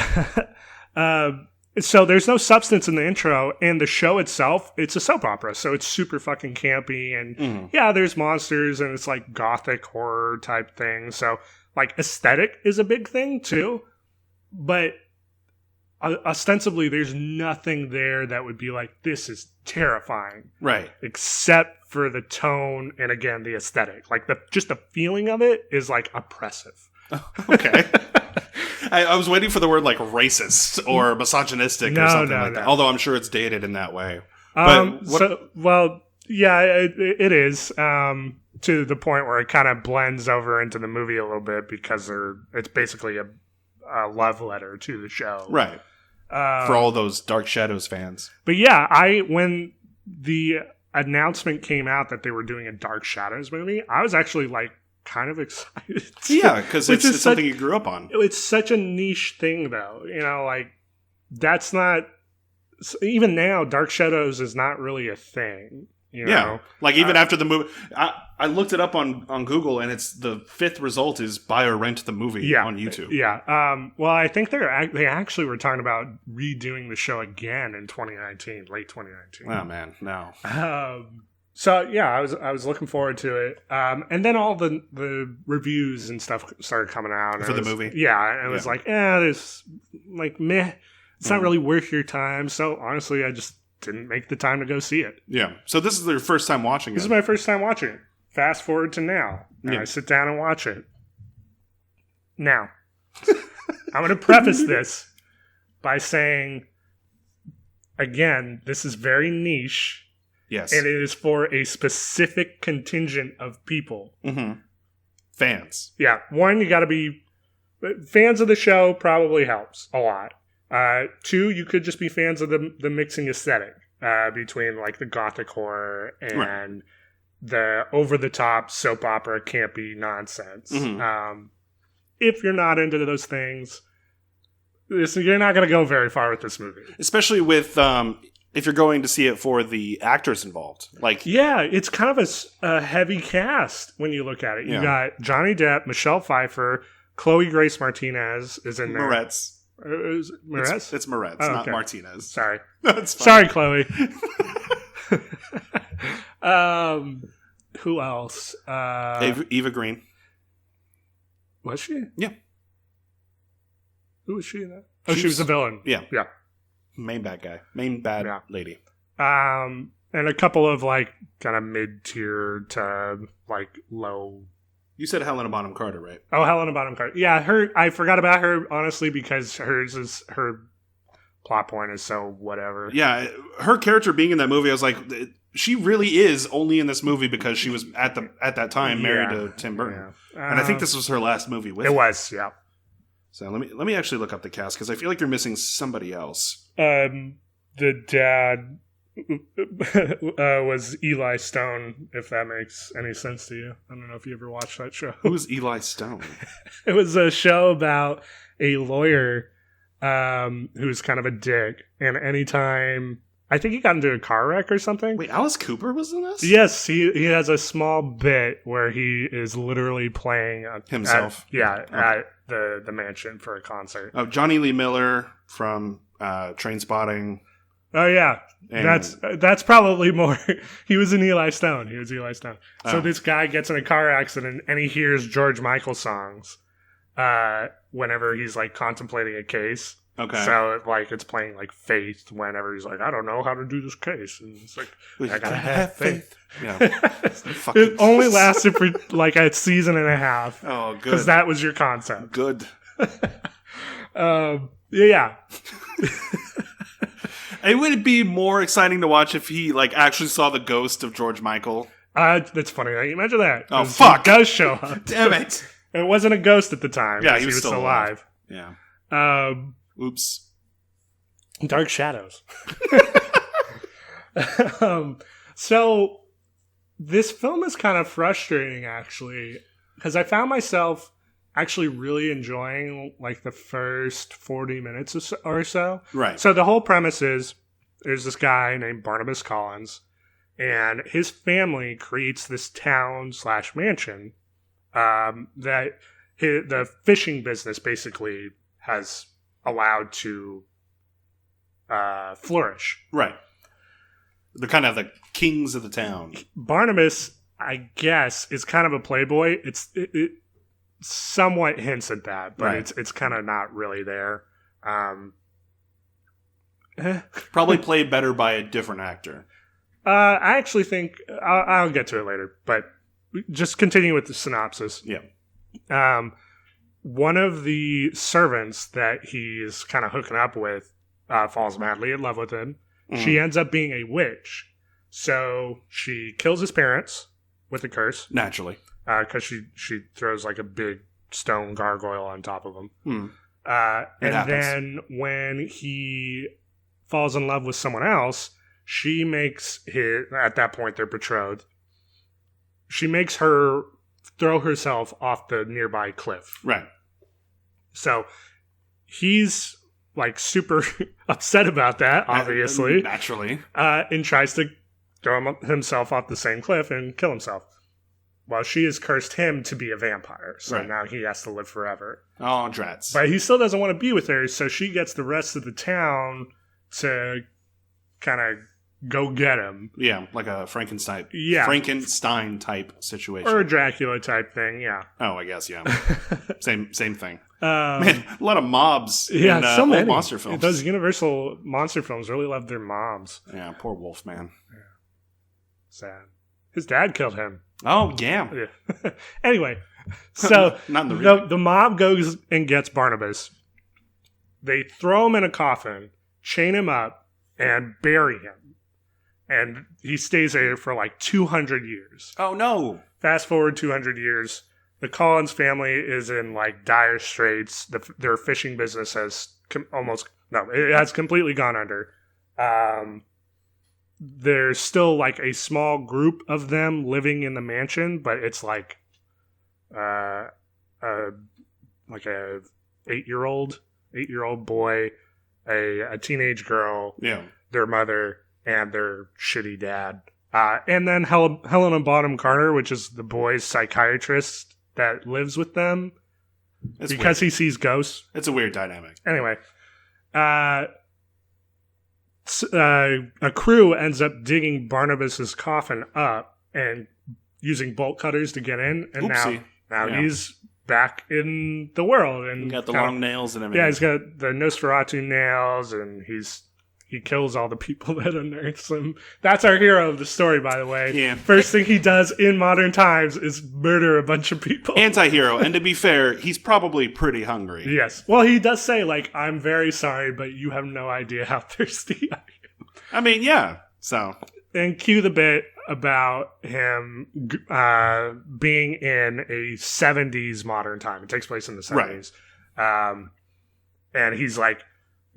So there's no substance in the intro, and the show itself, it's a soap opera, so it's super fucking campy, and yeah, there's monsters, and it's like gothic horror type thing, so like aesthetic is a big thing too, but ostensibly there's nothing there that would be like, this is terrifying. Right. Except for the tone, and again, the aesthetic. Like, just the feeling of it is like oppressive. Okay. I was waiting for the word like racist or misogynistic or something like that. Although I'm sure it's dated in that way. But yeah, it is to the point where it kind of blends over into the movie a little bit because it's basically a love letter to the show, right? For all those Dark Shadows fans. But yeah, when the announcement came out that they were doing a Dark Shadows movie, I was actually like, kind of excited. Yeah, because it's something you grew up on. It's such a niche thing, though. You know, like, that's not... Even now, Dark Shadows is not really a thing. You know? Yeah, like even after the movie... I looked it up on Google, and it's the 5th result is buy or rent the movie on YouTube. Yeah. Well, I think they actually were talking about redoing the show again in 2019, late 2019. Oh, man, no. So yeah, I was looking forward to it, and then all the reviews and stuff started coming out for the movie. Yeah, and it was like, there's like meh, it's not really worth your time. So honestly, I just didn't make the time to go see it. Yeah. So this is your first time watching it. This is my first time watching it. Fast forward to now, and I sit down and watch it. Now, I'm going to preface this by saying, again, this is very niche. Yes. And it is for a specific contingent of people. Mm-hmm. Fans. Yeah. One, you got to be... Fans of the show probably helps a lot. 2, you could just be fans of the mixing aesthetic between like the gothic horror and the over-the-top soap opera campy nonsense. Mm-hmm. If you're not into those things, you're not going to go very far with this movie. Especially with... if you're going to see it for the actors involved. Yeah, it's kind of a heavy cast when you look at it. You got Johnny Depp, Michelle Pfeiffer, Chloe Grace Martinez is in there. Moretz. Is it Moretz? It's Moretz, not Martinez. Sorry. That's fine. Sorry, Chloe. Who else? Eva Green. Was she? Yeah. Who was she in that? Oh, she was the villain. Yeah. Yeah. Main bad lady. And a couple of like kind of mid-tier to like low You said Helena Bonham Carter, right? Oh, Helena Bonham Carter. Yeah, I forgot about her, honestly, because her plot point is so whatever. Yeah, her character being in that movie, I was like, she really is only in this movie because she was at that time married to Tim Burton. Yeah. And I think this was her last movie with him. It was, yeah. So let me actually look up the cast, because I feel like you're missing somebody else. The dad was Eli Stone, if that makes any sense to you. I don't know if you ever watched that show. Who's Eli Stone? It was a show about a lawyer who's kind of a dick, and anytime I think he got into a car wreck or something. Wait, Alice Cooper was in this? Yes, he has a small bit where he is literally playing himself. At the mansion for a concert. Oh, Johnny Lee Miller from Trainspotting. Oh yeah, and that's probably more. He was in Eli Stone. So this guy gets in a car accident and he hears George Michael songs whenever he's like contemplating a case. Okay. So like it's playing like Faith whenever he's like, I don't know how to do this case, and it's like I gotta have faith. Yeah. It only lasted for like a season and a half. Oh, good. Because that was your concept. Good. Yeah. It would be more exciting to watch if he like actually saw the ghost of George Michael. That's funny. You imagine that. Oh fuck! He does show up. Damn it! It wasn't a ghost at the time. Yeah, he was still alive. Yeah. Oops. Dark Shadows. So this film is kind of frustrating, actually, because I found myself actually really enjoying like the first 40 minutes or so. Right. So the whole premise is there's this guy named Barnabas Collins, and his family creates this town/mansion that the fishing business basically has allowed to flourish. Right. They're kind of the kings of the town. Barnabas, I guess, is kind of a playboy. It somewhat hints at that, but right. it's kind of not really there. Probably played better by a different actor. I actually think I'll get to it later, but just continue with the synopsis. Yeah. One of the servants that he's kind of hooking up with falls madly in love with him. Mm-hmm. She ends up being a witch, so she kills his parents with a curse. Naturally. Because she throws like a big stone gargoyle on top of him. Mm. And happens. Then when he falls in love with someone else, she makes at that point they're betrothed. She makes her throw herself off the nearby cliff. Right. So he's like super upset about that, obviously. Naturally. And tries to throw himself off the same cliff and kill himself. Well, she has cursed him to be a vampire, so now he has to live forever. Oh, drats. But he still doesn't want to be with her, so she gets the rest of the town to kind of go get him. Yeah, like a Frankenstein type situation. Or a Dracula type thing, yeah. Oh, I guess, yeah. same thing. Man, a lot of mobs in so many old monster films. Those Universal monster films really love their mobs. Yeah, poor Wolfman. Yeah. Sad. His dad killed him. Oh, yeah. Anyway, so Not in the mob goes and gets Barnabas. They throw him in a coffin, chain him up, and bury him. And he stays there for like 200 years. Oh, no. Fast forward 200 years. The Collins family is in like dire straits. Their fishing business has it has completely gone under. There's still like a small group of them living in the mansion, but it's like a 8-year-old boy, a teenage girl, their mother, and their shitty dad. And then Helena Bonham Carter, which is the boy's psychiatrist that lives with them because he sees ghosts. It's a weird dynamic. Anyway, a crew ends up digging Barnabas's coffin up and using bolt cutters to get in, and now he's back in the world and he got the long nails and everything. Yeah, he's got the Nosferatu nails, and he's he kills all the people that unearths him. That's our hero of the story, by the way. Yeah. First thing he does in modern times is murder a bunch of people. Anti-hero, and to be fair, he's probably pretty hungry. Yes. Well, he does say, like, I'm very sorry, but you have no idea how thirsty I am. I mean, yeah. So. And cue the bit about him being in a 70s modern time. It takes place in the 70s. Right. And he's like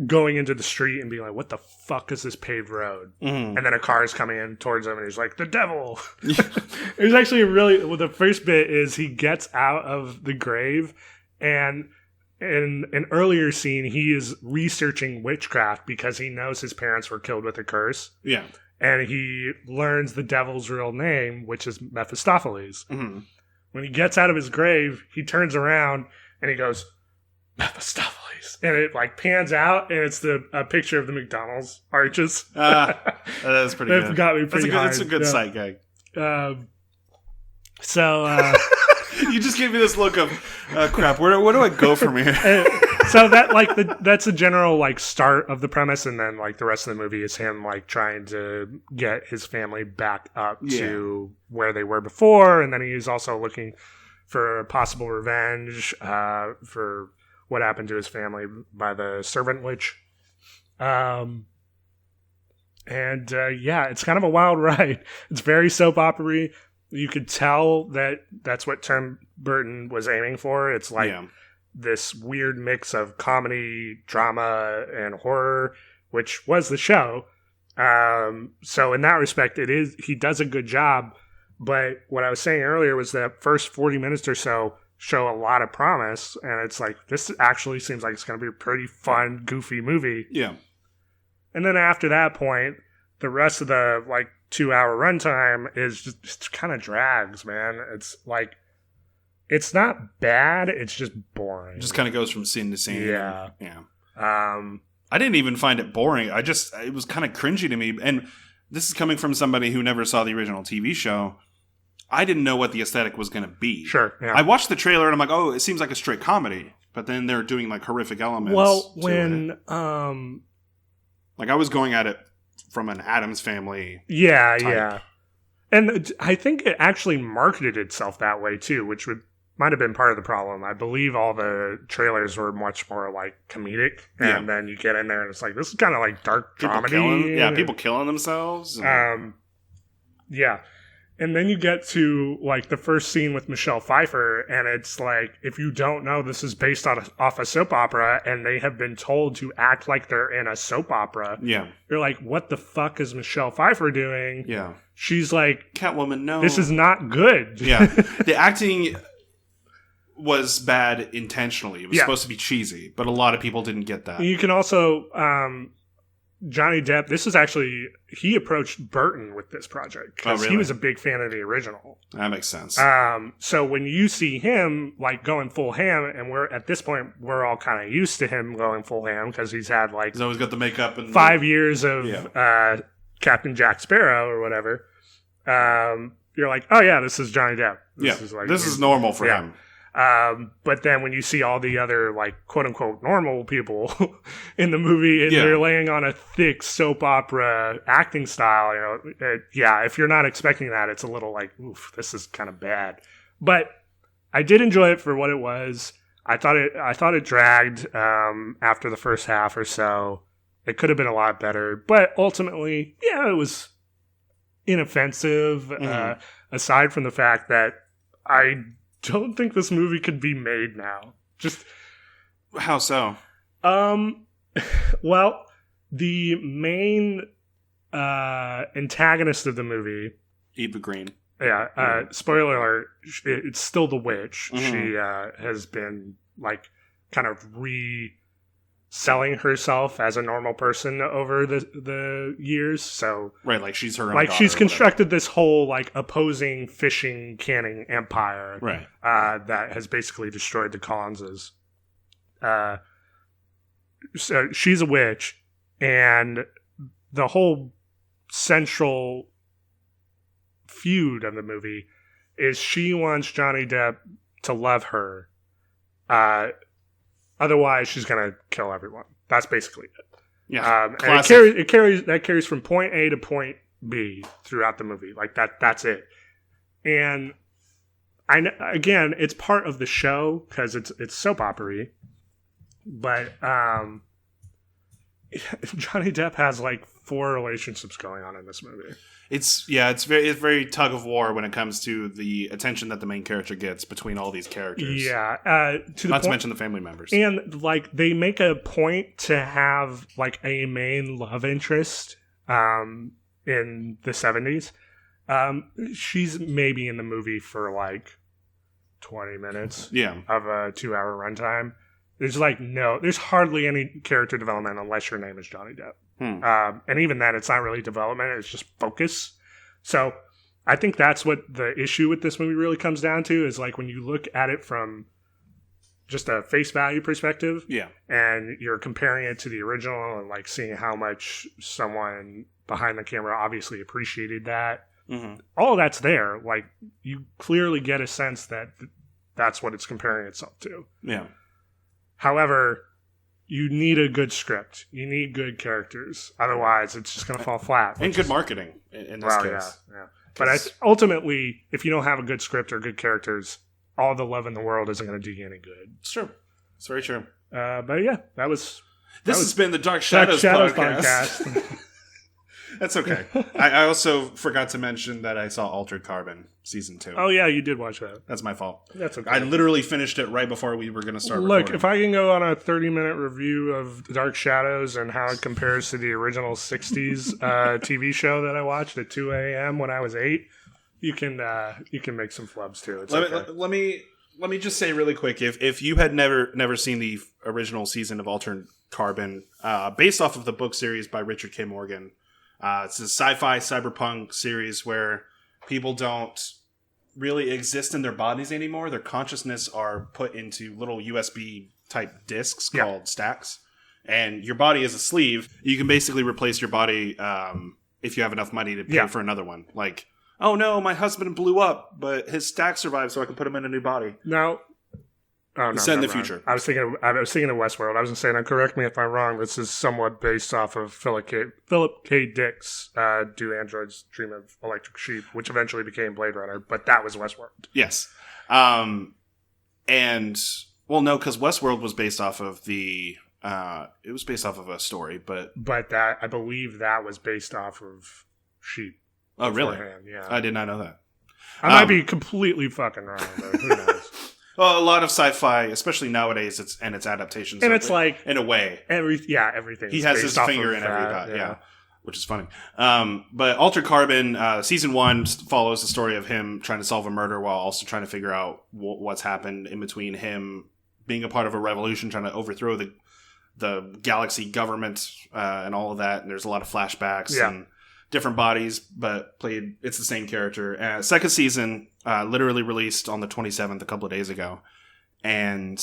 going into the street and being like, what the fuck is this paved road? Mm-hmm. And then a car is coming in towards him and he's like, the devil. It was actually the first bit is he gets out of the grave, and in an earlier scene, he is researching witchcraft because he knows his parents were killed with a curse. Yeah. And he learns the devil's real name, which is Mephistopheles. Mm-hmm. When he gets out of his grave, he turns around and he goes, Mephistopheles. And it like pans out, and it's a picture of the McDonald's arches. That's pretty good. That got me pretty hard. It's a good sight gag. You just gave me this look of, crap, where do I go from here? So that that's a general like start of the premise, and then like the rest of the movie is him like trying to get his family back up to where they were before, and then he is also looking for possible revenge for what happened to his family by the servant witch. It's kind of a wild ride. It's very soap opera-y. You could tell that that's what Tim Burton was aiming for. It's like this weird mix of comedy, drama, and horror, which was the show. So in that respect, he does a good job. But what I was saying earlier was that first 40 minutes or so show a lot of promise, and it's like, this actually seems like it's going to be a pretty fun, goofy movie. Yeah. And then after that point, the rest of the like 2-hour runtime is just kind of drags, man. It's like, it's not bad, it's just boring. It just kind of goes from scene to scene. Yeah. Yeah. I didn't even find it boring. It was kind of cringy to me. And this is coming from somebody who never saw the original TV show. I didn't know what the aesthetic was going to be. Sure. Yeah. I watched the trailer and I'm like, oh, it seems like a straight comedy. But then they're doing like horrific elements. Well, when like I was going at it from an Addams Family. Yeah, type. yeah. And I think it actually marketed itself that way too, which might have been part of the problem. I believe all the trailers were much more like comedic, and then you get in there and it's like, this is kind of like dark dramedy. People killing themselves. Yeah. And then you get to like the first scene with Michelle Pfeiffer, and it's like, if you don't know, this is based off a soap opera, and they have been told to act like they're in a soap opera. Yeah. You're like, what the fuck is Michelle Pfeiffer doing? Yeah. She's like, Catwoman, no. This is not good. Yeah. The acting was bad intentionally. It was supposed to be cheesy, but a lot of people didn't get that. You can also, Johnny Depp, he approached Burton with this project because he was a big fan of the original. That makes sense. So when you see him like going full ham, and at this point we're all kind of used to him going full ham because he's had like he's always got the makeup and 5 years of Captain Jack Sparrow or whatever. You're like, oh yeah, this is Johnny Depp. This is normal for him. But then when you see all the other like quote unquote normal people in the movie, and they're laying on a thick soap opera acting style, if you're not expecting that, it's a little like, oof, this is kind of bad. But I did enjoy it for what it was. I thought it dragged after the first half or so. It could have been a lot better, but ultimately, it was inoffensive. Mm-hmm. Aside from the fact that I don't think this movie could be made now. Just how so? Well, the main antagonist of the movie, Eva Green. Yeah. Spoiler alert: it's still the witch. Mm-hmm. She has been like kind of reselling herself as a normal person over the years. So like she's her own like she's constructed whatever. This whole like opposing fishing canning empire, right? That has basically destroyed the Collinses. So she's a witch, and the whole central feud of the movie is she wants Johnny Depp to love her. Otherwise, she's going to kill everyone. That's basically it. Yeah, and it carries from point A to point B throughout the movie. Like that's it. And again, it's part of the show because it's soap opera-y. But Johnny Depp has like 4 relationships going on in this movie. It's very tug of war when it comes to the attention that the main character gets between all these characters. Yeah, to mention the family members. And like they make a point to have like a main love interest in the 70s. She's maybe in the movie for like 20 minutes of a 2-hour runtime. There's hardly any character development unless your name is Johnny Depp. And even then, it's not really development, it's just focus. So I think that's what the issue with this movie really comes down to, is like when you look at it from just a face value perspective, and you're comparing it to the original and like seeing how much someone behind the camera obviously appreciated that. All of that's there. Like, you clearly get a sense that that's what it's comparing itself to. Yeah. However, you need a good script. You need good characters. Otherwise, it's just going to fall flat. And good marketing in this case. Yeah. But ultimately, if you don't have a good script or good characters, all the love in the world isn't going to do you any good. It's true. It's very true. But yeah, this has been the Dark Shadows podcast. That's okay. I also forgot to mention that I saw Altered Carbon season 2. Oh yeah, you did watch that. That's my fault. That's okay. I literally finished it right before we were going to start recording. Look, if I can go on a 30-minute review of Dark Shadows and how it compares to the original 60s TV show that I watched at 2 a.m. when I was 8, you can make some flubs too. It's let me just say really quick, if you had never seen the original season of Altered Carbon, based off of the book series by Richard K. Morgan, it's a sci-fi cyberpunk series where people don't really exist in their bodies anymore. Their consciousness are put into little USB type discs called stacks, and your body is a sleeve. You can basically replace your body if you have enough money to pay for another one. Like, oh no, my husband blew up, but his stack survived, so I can put him in a new body. Now, set in the future. I was thinking of Westworld. I was saying, now correct me if I'm wrong. This is somewhat based off of Philip K. Dick's "Do Androids Dream of Electric Sheep," which eventually became Blade Runner, but that was Westworld. Yes, because Westworld was based off of it was based off of a story, but that I believe that was based off of Sheep. Oh, really? Yeah, I did not know that. I might be completely fucking wrong, though. Who knows? Well, a lot of sci-fi, especially nowadays, it's adaptations. And it's like, in a way, everything. He has his finger in every dot, which is funny. But Altered Carbon, season 1 follows the story of him trying to solve a murder while also trying to figure out what's happened in between him being a part of a revolution, trying to overthrow the galaxy government and all of that. And there's a lot of flashbacks and different bodies, but it's the same character. Second season literally released on the 27th a couple of days ago, and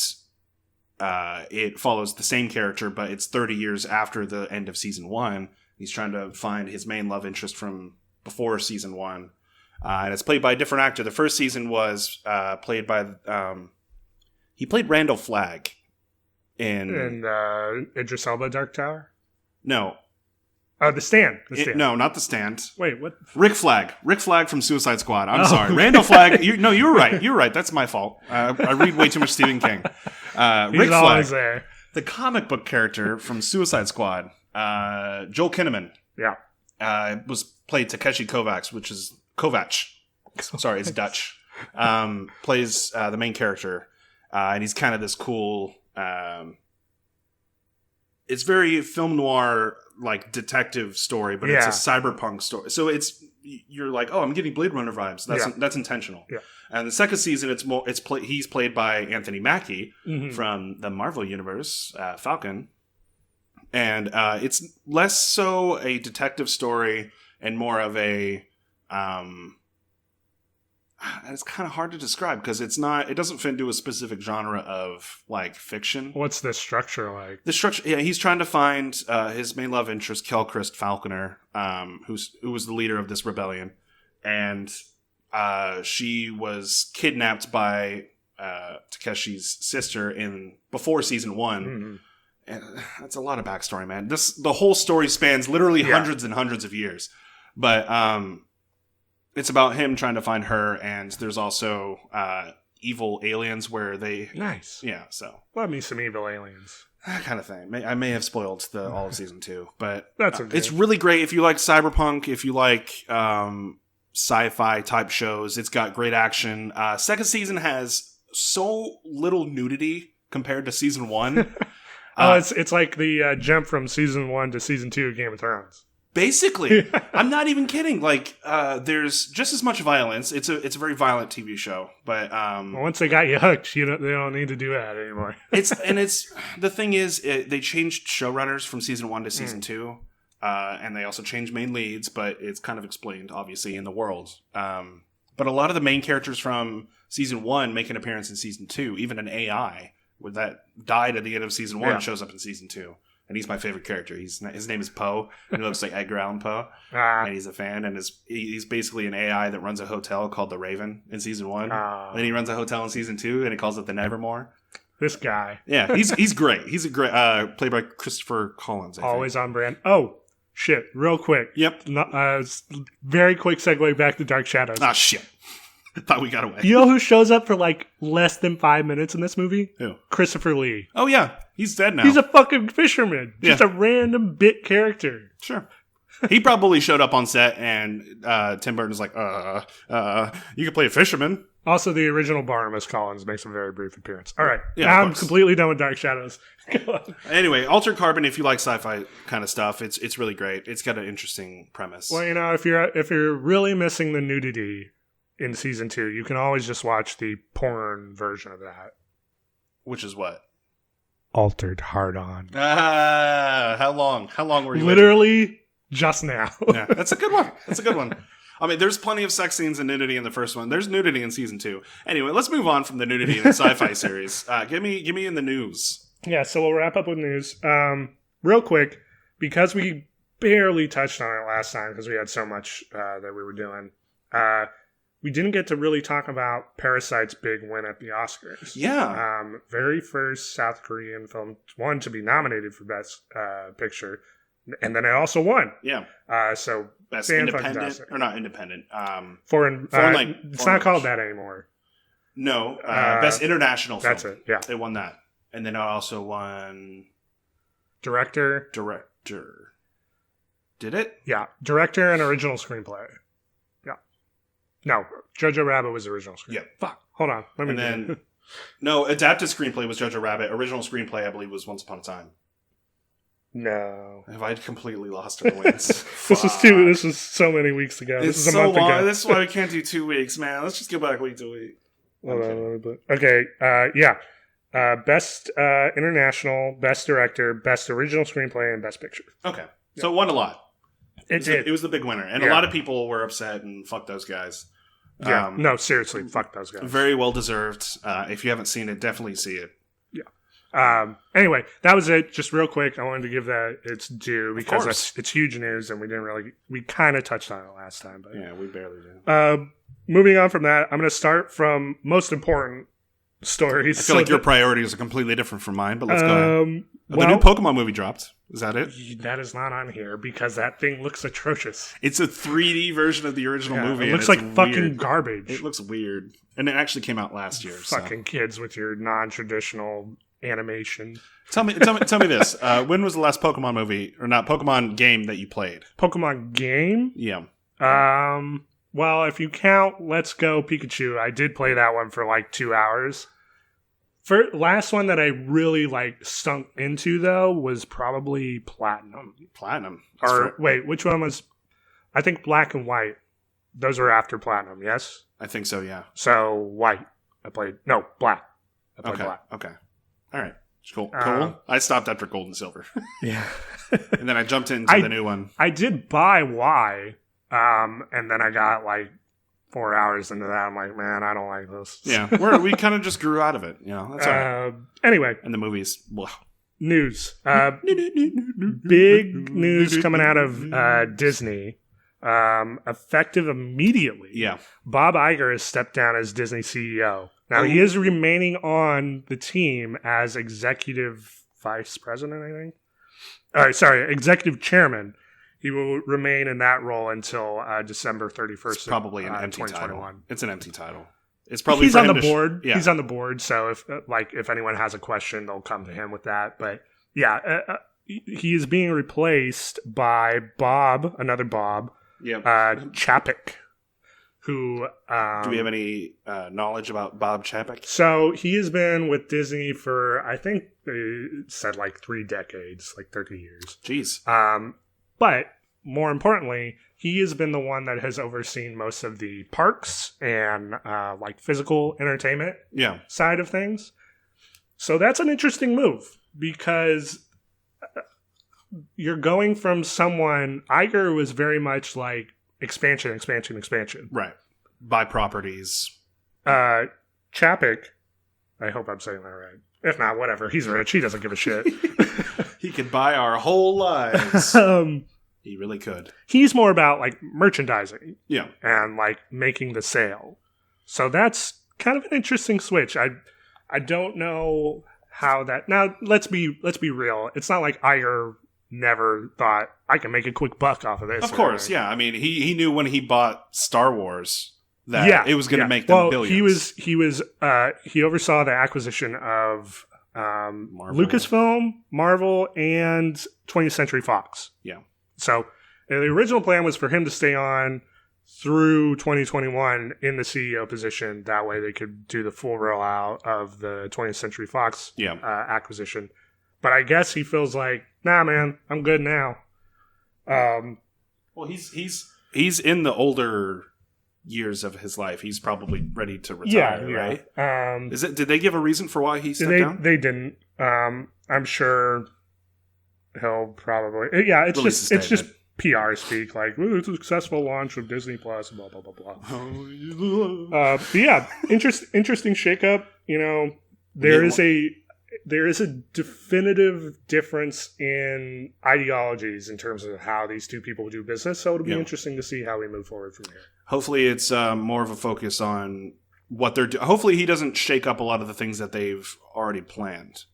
it follows the same character, but it's 30 years after the end of season 1. He's trying to find his main love interest from before season 1, and it's played by a different actor. The first season was played by he played Randall Flagg in Idris Elba Dark Tower. No. The Stand. No, not The Stand. Wait, what? Rick Flag from Suicide Squad. I'm sorry. Okay. Randall Flagg. You were right. You're right. That's my fault. I read way too much Stephen King. Rick Flag, there. The comic book character from Suicide Squad. Joel Kinnaman. Yeah. Was played Takeshi Kovacs, which is Kovac. Sorry, it's Dutch. Plays the main character, and he's kind of this cool. It's very film noir, like detective story, but it's a cyberpunk story. So you're like, oh, I'm getting Blade Runner vibes. That's intentional. Yeah. And the second season, he's played by Anthony Mackie from the Marvel Universe, Falcon, and it's less so a detective story and more of a. It's kind of hard to describe because it doesn't fit into a specific genre of like fiction. What's the structure like? The structure, he's trying to find his main love interest, Kelchrist Falconer, who was the leader of this rebellion, and she was kidnapped by Takeshi's sister before season 1, And that's a lot of backstory, man. The whole story spans literally hundreds and hundreds of years. But it's about him trying to find her, and there's also evil aliens where they... Nice. Yeah, so... Love me some evil aliens. That kind of thing. I may have spoiled all of season 2, but that's okay. It's really great if you like cyberpunk, if you like sci-fi type shows. It's got great action. Second season has so little nudity compared to season 1. It's like the jump from season 1 to season 2 of Game of Thrones. Basically, I'm not even kidding. Like, there's just as much violence. It's a very violent TV show, but once they got you hooked, they don't need to do that anymore. It's the thing is, they changed showrunners from season 1 to season 2, and they also changed main leads. But it's kind of explained, obviously, in the world. But a lot of the main characters from season 1 make an appearance in season 2. Even an AI that died at the end of season 1 shows up in season 2. And he's my favorite character. His name is Poe. He looks like Edgar Allan Poe. And he's a fan. And he's basically an AI that runs a hotel called the Raven in season 1. And then he runs a hotel in season 2, and he calls it the Nevermore. This guy. Yeah, he's great. He's a great played by Christopher Collins. Always on brand. Oh, shit. Real quick. Yep. Very quick segue back to Dark Shadows. Ah, shit. Thought we got away. You know who shows up for like less than 5 minutes in this movie? Who? Christopher Lee. Oh, yeah. He's dead now. He's a fucking fisherman. Just a random bit character. Sure. He probably showed up on set and Tim Burton's like, you can play a fisherman. Also, the original Barnabas Collins makes a very brief appearance. All right. Yeah, now I'm completely done with Dark Shadows. Go on. Anyway, Altered Carbon, if you like sci-fi kind of stuff, it's really great. It's got an interesting premise. Well, if you're really missing the nudity in season 2, you can always just watch the porn version of that. Which is what? Altered Hard On. How long were you literally waiting? Just now. Yeah, that's a good one. I mean, there's plenty of sex scenes and nudity in the first one. There's nudity in season 2. Anyway, let's move on from the nudity in the sci-fi series. Give me in the news. Yeah, so we'll wrap up with news. Real quick, because we barely touched on it last time because we had so much that we were doing. We didn't get to really talk about Parasite's big win at the Oscars. Yeah. Very first South Korean film, one to be nominated for Best Picture, and then it also won. Yeah. So Best independent, or not independent. Foreign it's not called that anymore. No. Best international film. That's it, yeah. They won that. And then it also won... Director. Did it? Yeah. Director and original screenplay. No, Jojo Rabbit was the original screenplay. Yeah. Fuck. Hold on. Let me then, no, adapted screenplay was Jojo Rabbit. Original screenplay, I believe, was Once Upon a Time. No. Have I completely lost our wins? This was so many weeks ago. This is a month ago. This is why we can't do 2 weeks, man. Let's just go back week to week. Okay. Best international, best director, best original screenplay, and best picture. Okay. Yeah. So it won a lot. It was the big winner. And a lot of people were upset and fuck those guys. Yeah. No, seriously, fuck those guys. Very well deserved. If you haven't seen it, definitely see it. Yeah. Anyway, that was it. Just real quick, I wanted to give that its due because it's huge news and we kind of touched on it last time. But yeah, we barely did. Moving on from that, I'm going to start from most important stories. I feel like your priorities are completely different from mine, but let's go ahead. The new Pokemon movie dropped. Is that it? That is not on here because that thing looks atrocious. It's a 3D version of the original movie. It looks like fucking garbage. It looks weird. And it actually came out last year. Fucking kids with your non-traditional animation. Tell me this. When was the last Pokemon movie, or not, Pokemon game that you played? Pokemon game? Yeah. Well, if you count Let's Go Pikachu, I did play that one for like 2 hours. Last one that I really stunk into though was probably Platinum. Wait, which one was? I think Black and White. Those were after Platinum. Yes, I think so. Yeah. So White. Black. I played Black. Okay. All right. Cool. I stopped after Gold and Silver. Yeah. And then I jumped into the new one. I did buy Y, and then I got 4 hours into that. I'm like, man, I don't like this. Yeah, we kind of just grew out of it. That's all right. Anyway. And the movies. News. Big news coming out of Disney. Effective immediately. Yeah. Bob Iger has stepped down as Disney CEO. Now, he is remaining on the team as executive vice president, I think. Executive chairman. He will remain in that role until December 31st. It's probably an empty 2021. title. It's an empty title. It's probably he's for on the him board. Yeah. He's on the board, so if anyone has a question, they'll come to him with that. But yeah, he is being replaced by another Bob, Chapek, who. Do we have any knowledge about Bob Chapek? So he has been with Disney for, I think they said like 3 decades, like 30 years. Jeez. But more importantly, he has been the one that has overseen most of the parks and like physical entertainment side of things. So that's an interesting move because you're going from someone. Iger was very much like expansion. Right. Buy properties. Chapek, I hope I'm saying that right. If not, whatever. He's rich. He doesn't give a shit. He could buy our whole lives. He really could. He's more about like merchandising. Yeah. And like making the sale. So that's kind of an interesting switch. I don't know how that. Now let's be real. It's not like Iger never thought I can make a quick buck off of this. Of course, yeah. I mean, he knew when he bought Star Wars that it was going to make them billions. He oversaw the acquisition of Lucasfilm, Marvel, and 20th Century Fox. Yeah. So the original plan was for him to stay on through 2021 in the CEO position. That way they could do the full rollout of the 20th Century Fox acquisition. But I guess he feels like, nah, man, I'm good now. Well, he's in the older years of his life. He's probably ready to retire, right? Did they give a reason for why he stepped down? They didn't. I'm sure he'll probably. It's just PR speak, like it's a successful launch of Disney Plus, blah blah blah blah. But yeah, interesting shakeup. You know, there is a definitive difference in ideologies in terms of how these two people do business. So it'll be interesting to see how we move forward from here. Hopefully, it's more of a focus on what they're doing. Hopefully, he doesn't shake up a lot of the things that they've already planned.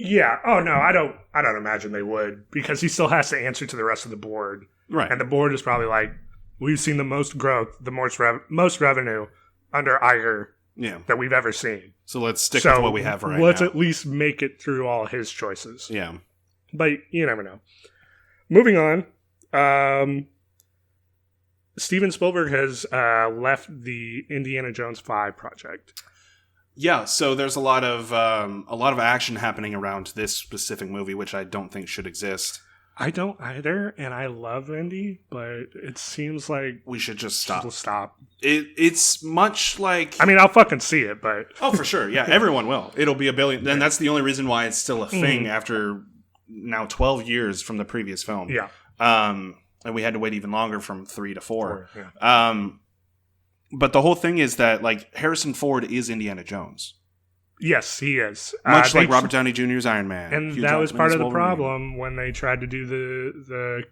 Yeah. Oh no, I don't imagine they would, because he still has to answer to the rest of the board. Right. And the board is probably like, we've seen the most growth, the most revenue under Iger that we've ever seen. So let's stick with what we have right now. Let's at least make it through all his choices. Yeah. But you never know. Moving on. Steven Spielberg has left the Indiana Jones 5 project. Yeah, so there's a lot of action happening around this specific movie, which I don't think should exist. I don't either, and I love Indy, but it seems like we should just stop. It's much like, I mean, I'll fucking see it, but oh, for sure, yeah, everyone will. It'll be $1 billion, and that's the only reason why it's still a thing after now 12 years from the previous film. Yeah, and we had to wait even longer from 3 to 4. But the whole thing is that, like, Harrison Ford is Indiana Jones. Yes, he is. Much like Robert Downey Jr.'s Iron Man. And Hugh that was part of the problem when they tried to do the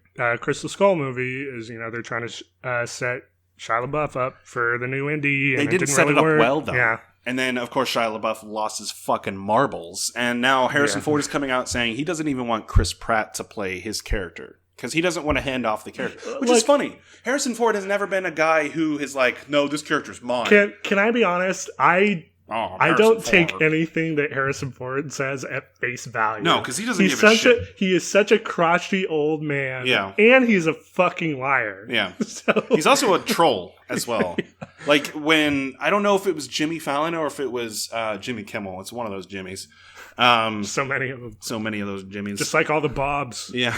Crystal Skull movie, is, you know, they're trying to set Shia LaBeouf up for the new Indy. And they didn't set really it up work. well, though. Yeah. And then, of course, Shia LaBeouf lost his fucking marbles. And now Harrison Ford is coming out saying he doesn't even want Chris Pratt to play his character, because he doesn't want to hand off the character. Which is funny. Harrison Ford has never been a guy who is like, no, this character's mine. Can I be honest? I don't take anything that Harrison Ford says at face value. No, because he doesn't give a shit. He is such a crotchety old man. Yeah. And he's a fucking liar. Yeah. So. He's also a troll as well. Like when, I don't know if it was Jimmy Fallon or if it was Jimmy Kimmel. It's one of those Jimmys. So many of them. So many of those Jimmys. Just like all the Bobs. Yeah.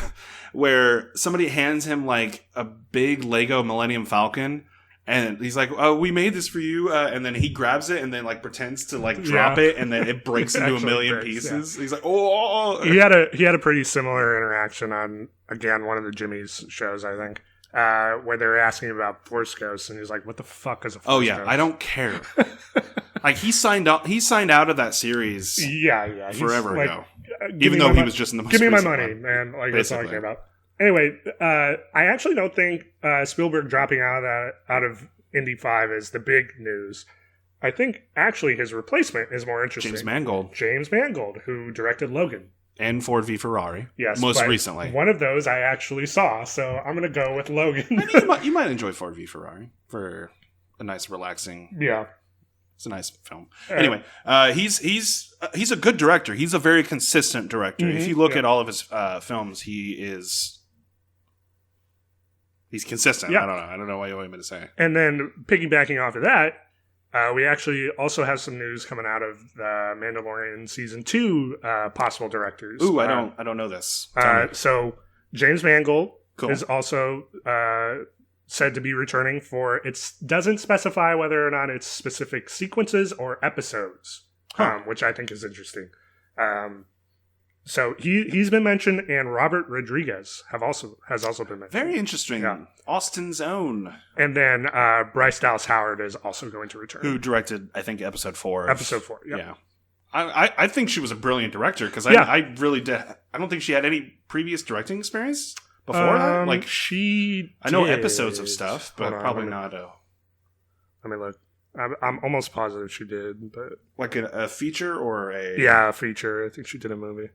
Where somebody hands him like a big Lego Millennium Falcon, and he's like, "Oh, we made this for you," and then he grabs it and then like pretends to like drop it, and then it breaks into a million pieces. Yeah. He's like, "Oh!" He had a pretty similar interaction on, again, one of the Jimmy's shows, I think, where they were asking about Force Ghosts, and he's like, "What the fuck is a Force Ghost?" I don't care. Like he signed out of that series. Yeah. Forever ago. Even though he was just in the most give me my recent money, one. man. Like, that's all I care about. Anyway, I actually don't think Spielberg dropping out of Indy 5 is the big news. I think actually his replacement is more interesting. James Mangold, who directed Logan. And Ford v Ferrari. Yes, most recently. One of those I actually saw, so I'm going to go with Logan. You might enjoy Ford v Ferrari for a nice, relaxing. Yeah, it's a nice film. Anyway, he's a good director. He's a very consistent director. If you look at all of his films, he's consistent. Yeah. I don't know what you want me to say. And then piggybacking off of that, we actually also have some news coming out of the Mandalorian season 2 possible directors. Ooh, I don't know this. So James Mangold Cool. is also said to be returning for. It doesn't specify whether or not it's specific sequences or episodes, which I think is interesting. So he's been mentioned, and Robert Rodriguez has also been mentioned. Very interesting. Yeah. Austin's own. And then Bryce Dallas Howard is also going to return. Who directed, I think, episode 4. Episode 4, yeah. I think she was a brilliant director because I really did. I don't think she had any previous directing experience before that. Like I know episodes of stuff, but probably not a. Let me look. I'm almost positive she did, but like a feature or a a feature. I think she did a movie.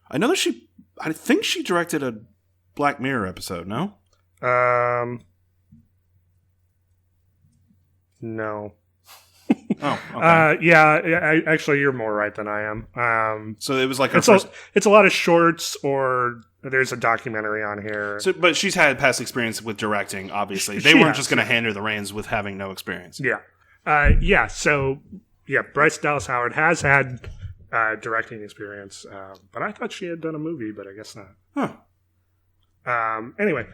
I know that I think she directed a Black Mirror episode. No. No. Oh, okay. Actually, you're more right than I am. So it was like it's a lot of shorts, or there's a documentary on here. So, but she's had past experience with directing. Obviously, they weren't just going to hand her the reins with having no experience. Yeah. So, Bryce Dallas Howard has had directing experience, but I thought she had done a movie, but I guess not. Huh. Anyway,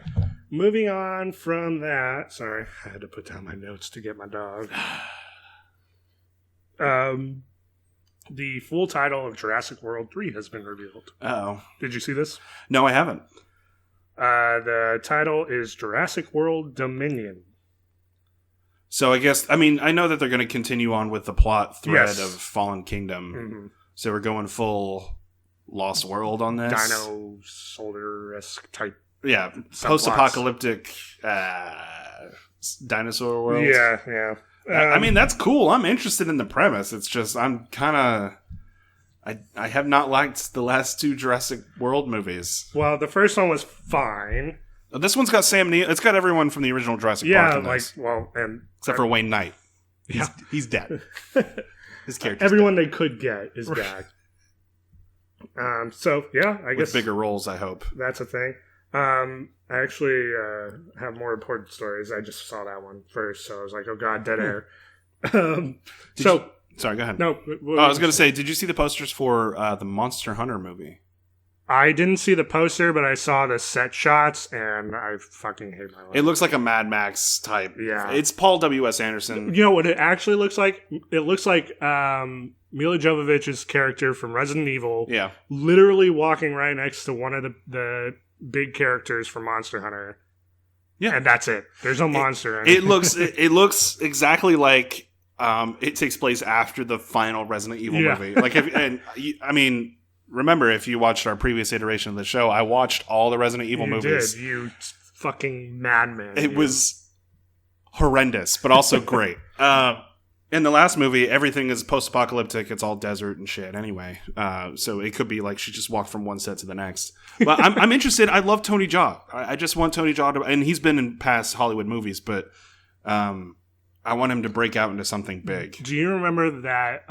moving on from that. Sorry, I had to put down my notes to get my dog. The full title of Jurassic World 3 has been revealed. Oh. Did you see this? No, I haven't. The title is Jurassic World Dominion. So I know that they're going to continue on with the plot thread of Fallen Kingdom. Mm-hmm. So we're going full Lost World on this. Dinosaur-esque type. Yeah, post-apocalyptic dinosaur world. Yeah. I mean, that's cool. I'm interested in the premise. It's just I'm kind of... I have not liked the last 2 Jurassic World movies. Well, the first one was fine. This one's got Sam Neill. It's got everyone from the original Jurassic Park in this. Except for Wayne Knight. He's dead. His character. Everyone they could get is back. I guess with bigger roles. I hope that's a thing. I actually have more important stories. I just saw that one first, so I was like, "Oh God, dead air." Sorry, go ahead. No, I was going to say, did you see the posters for the Monster Hunter movie? I didn't see the poster, but I saw the set shots, and I fucking hate my life. It looks like a Mad Max type. Yeah. It's Paul W.S. Anderson. You know what it actually looks like? It looks like Mila Jovovich's character from Resident Evil. Yeah. Literally walking right next to one of the big characters from Monster Hunter. Yeah. And that's it. There's no monster. It looks exactly like it takes place after the final Resident Evil movie. Remember, if you watched our previous iteration of the show, I watched all the Resident Evil movies. You fucking madman. It was horrendous, but also great. In the last movie, everything is post-apocalyptic. It's all desert and shit anyway. So it could be like she just walked from one set to the next. But I'm interested. I love Tony Jaa. I just want Tony Jaa to... And he's been in past Hollywood movies, but I want him to break out into something big. Do you remember that...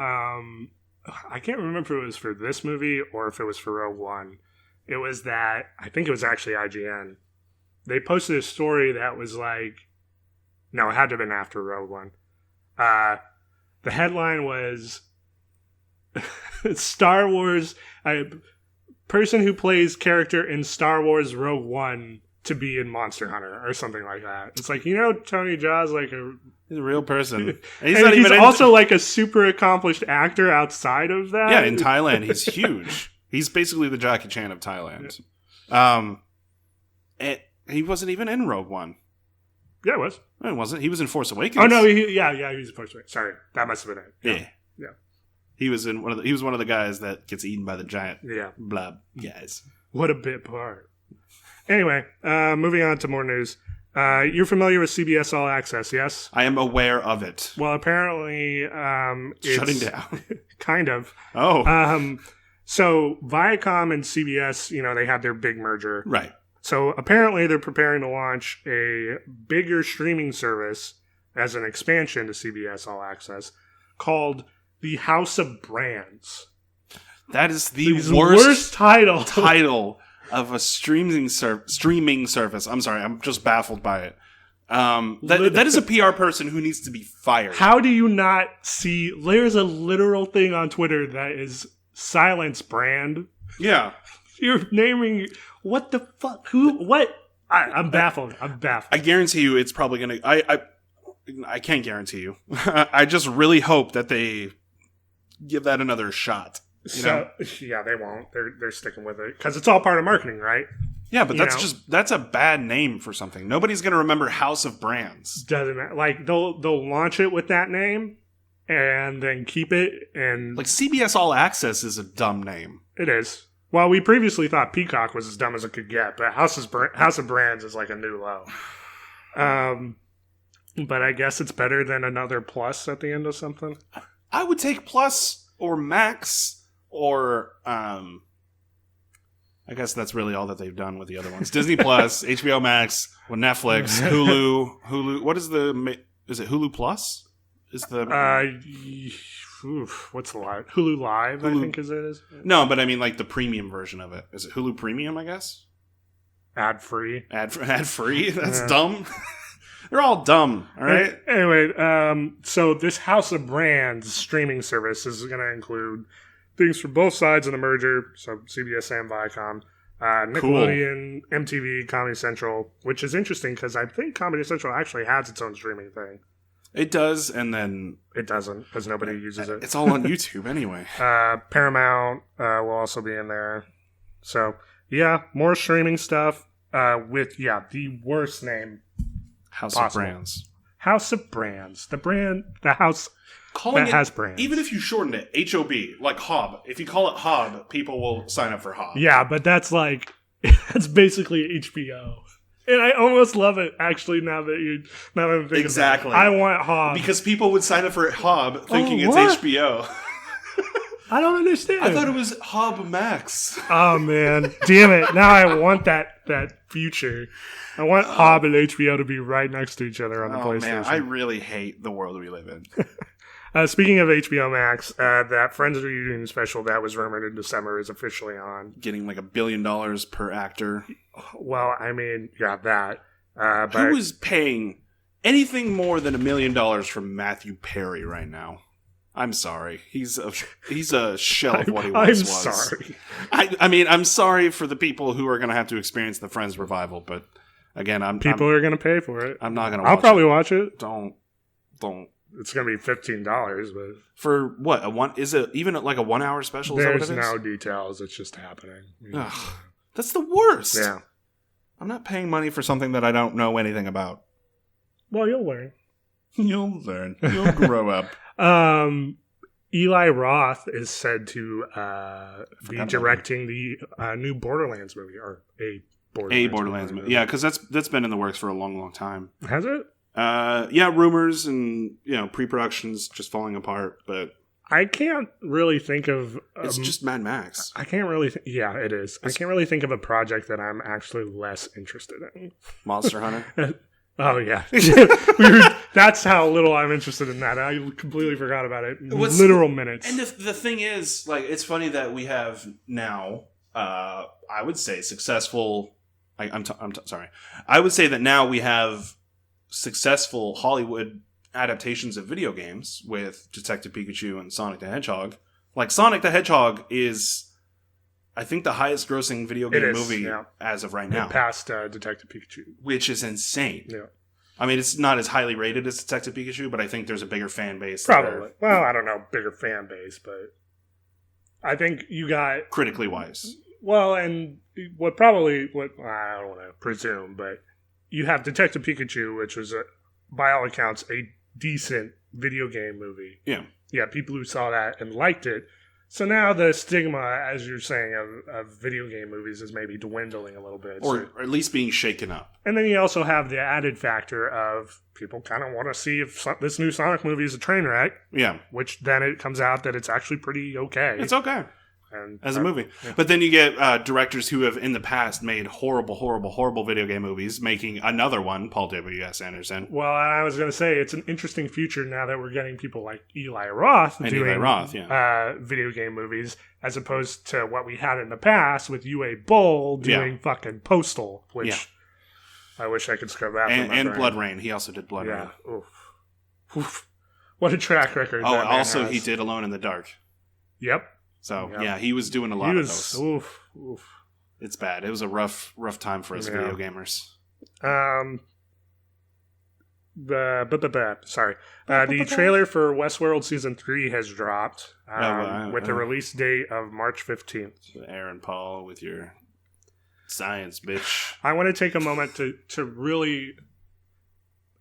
I can't remember if it was for this movie or if it was for Rogue One. It was that, I think it was actually IGN. They posted a story that was like, no, it had to have been after Rogue One. The headline was Star Wars, person who plays character in Star Wars Rogue One to be in Monster Hunter or something like that. It's like, Tony Jaa's like he's a real person. He's also like a super accomplished actor outside of that. Yeah, in Thailand, he's huge. He's basically the Jackie Chan of Thailand. And he wasn't even in Rogue One. Yeah, it was. No, he wasn't. He was in Force Awakens. Oh no, he was in Force Awakens. Sorry, that must have been it. Yeah. He was in He was one of the guys that gets eaten by the giant blob guys. What a bit part. Anyway, moving on to more news. You're familiar with CBS All Access, yes? I am aware of it. Well, apparently, it's Shutting down. kind of. Oh. So Viacom and CBS, they had their big merger. Right. So apparently they're preparing to launch a bigger streaming service as an expansion to CBS All Access called the House of Brands. That is the worst title of a streaming service. I'm sorry, I'm just baffled by it. That is a PR person who needs to be fired. How do you not see? There's a literal thing on Twitter that is silence brand. Yeah. You're naming what the fuck? Who? What? I'm baffled. I guarantee you, it's probably gonna. I can't guarantee you. I just really hope that they give that another shot. Yeah, they won't. They're sticking with it because it's all part of marketing, right? Yeah, but that's a bad name for something. Nobody's gonna remember House of Brands. Doesn't matter. Like they'll launch it with that name and then keep it. And like CBS All Access is a dumb name. It is. Well, we previously thought Peacock was as dumb as it could get, but House of Brands is like a new low. But I guess it's better than another plus at the end of something. I would take Plus or Max or I guess that's really all that they've done with the other ones. Disney Plus, HBO Max, with Netflix, Hulu. What is is it Hulu Plus? Is the what's the live? Hulu Live, I think is. No, but I mean like the premium version of it. Is it Hulu Premium, I guess? Ad free. Ad free? That's dumb. They're all dumb, all right? Anyway, so this House of Brands streaming service is going to include things from both sides of the merger, so CBS and Viacom, Nickelodeon, cool. MTV, Comedy Central, which is interesting because I think Comedy Central actually has its own streaming thing. It does, and then... It doesn't, because nobody uses it. It's all on YouTube anyway. Paramount will also be in there. So, yeah, more streaming stuff with, the worst name House possible. of Brands. House of Brands. The house Calling that has brands. Even if you shorten it, HOB, like Hob. If you call it Hob, people will sign up for Hob. Yeah, but that's basically HBO. And I almost love it, actually, now that I'm thinking exactly. about it. I want Hob. Because people would sign up for Hob thinking it's HBO. I don't understand. I thought it was Hob Max. Oh, man. Damn it. Now I want that future. I want Hob and HBO to be right next to each other on the PlayStation. Man, I really hate the world we live in. Speaking of HBO Max, that Friends Reunion special that was rumored in December is officially on. Getting like $1 billion per actor. Well, I mean, yeah, that. Who is paying anything more than $1 million for Matthew Perry right now? I'm sorry. He's a shell of what he once was. I'm sorry. I mean, I'm sorry for the people who are going to have to experience the Friends revival, but again, people are going to pay for it. I'm not going to watch it. I'll probably watch it. Don't. It's going to be $15, but... For what? Is it even like a 1 hour special? There's no details. It's just happening. Ugh, that's the worst. Yeah. I'm not paying money for something that I don't know anything about. Well, you'll learn. You'll learn. You'll grow up. Eli Roth is said to be directing the new Borderlands movie, or a Borderlands movie. Yeah, because that's been in the works for a long, long time. Has it? Yeah, rumors and pre-production's just falling apart, but I can't really think of. It's just Mad Max. I can't really. Yeah, it is. I can't really think of a project that I'm actually less interested in. Monster Hunter. Oh yeah, that's how little I'm interested in that. I completely forgot about it. Literal minutes. And the thing is, like, it's funny that we have now. I would say successful. Sorry. I would say that now we have successful Hollywood adaptations of video games with Detective Pikachu and Sonic the Hedgehog. Like, Sonic the Hedgehog is, I think, the highest grossing video game movie as of right now. Past Detective Pikachu. Which is insane. Yeah. I mean, it's not as highly rated as Detective Pikachu, but I think there's a bigger fan base. Probably. Well, I don't know, bigger fan base, but I think you got... Critically wise. Well, and what I don't want to presume, but you have Detective Pikachu, which was, by all accounts, a decent video game movie. Yeah. Yeah, people who saw that and liked it So now the stigma, as you're saying, of video game movies is maybe dwindling a little bit. Or at least being shaken up. And then you also have the added factor of people kind of want to see if this new Sonic movie is a train wreck. Yeah. Which then it comes out that it's actually pretty okay. It's okay. And, as a movie. Yeah. But then you get directors who have in the past made horrible video game movies, making another one, Paul W.S. Anderson. Well, I was going to say, it's an interesting future now that we're getting people like Eli Roth doing video game movies, as opposed to what we had in the past with Uwe Boll doing fucking Postal, which I wish I could scrub that. And Blood Rain. He also did Blood Rain. Oof. What a track record. Oh, also he did Alone in the Dark. Yep. So, he was doing a lot of those. Oof. It's bad. It was a rough time for us video gamers. Sorry. The trailer for Westworld Season 3 has dropped with the release date of March 15th. Aaron Paul with your science, bitch. I want to take a moment to really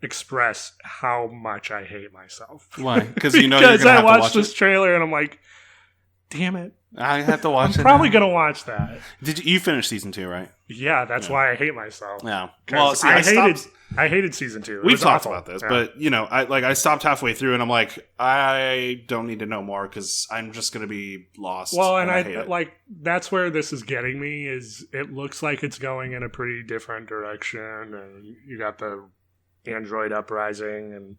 express how much I hate myself. Why? Because you're going to have to watch it. Because I watched this trailer and I'm like, damn it. I have to watch it. I'm probably going to watch that. Did you finish season 2, right? Yeah, that's why I hate myself. Yeah. Well, see, I hated season 2. We've talked about this, but I stopped halfway through and I'm like, I don't need to know more because I'm just going to be lost. Well, and I hate it. That's where this is getting me. Is it looks like it's going in a pretty different direction, and you got the android uprising, and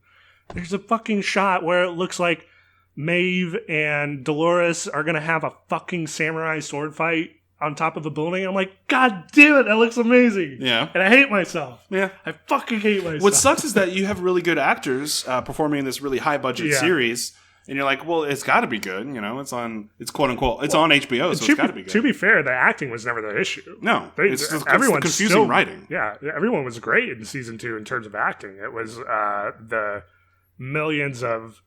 there's a fucking shot where it looks like Maeve and Dolores are going to have a fucking samurai sword fight on top of a building. I'm like, God damn it, that looks amazing. Yeah. And I hate myself. Yeah. I fucking hate myself. What sucks is that you have really good actors performing in this really high budget series, and you're like, well, it's got to be good. It's quote unquote, it's on HBO, so it's got to be good. To be fair, the acting was never the issue. No. It's the confusing writing. Yeah. Everyone was great in season 2 in terms of acting. It was the millions of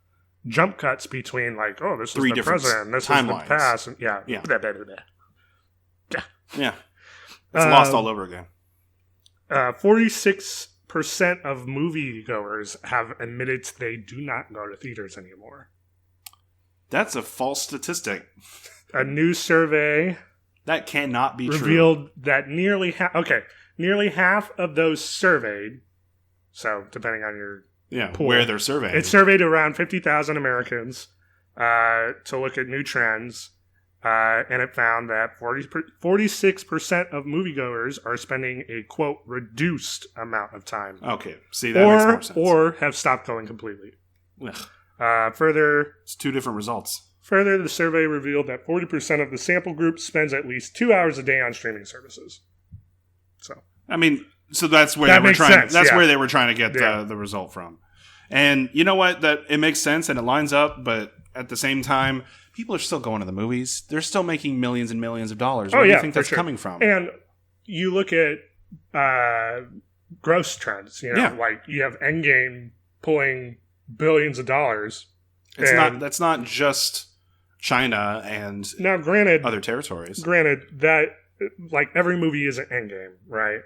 jump cuts between this is the present, this timelines. Is the past, and yeah. It's lost all over again. 46% of moviegoers have admitted they do not go to theaters anymore. That's a false statistic. A new survey that cannot be revealed that nearly half of those surveyed. So depending on your pool, where they're surveying. It surveyed around 50,000 Americans to look at new trends, and it found that 46% of moviegoers are spending a, quote, reduced amount of time. Okay, see, that makes more sense. Or have stopped going completely. Further... It's two different results. Further, the survey revealed that 40% of the sample group spends at least 2 hours a day on streaming services. So that's where they were trying. That's where they were trying to get the result from. And you know what? That it makes sense and it lines up, but at the same time, people are still going to the movies. They're still making millions and millions of dollars. Where do you think that's coming from? And you look at gross trends. Like you have Endgame pulling billions of dollars. That's not just China and now, granted, other territories. Granted that every movie is an Endgame, right?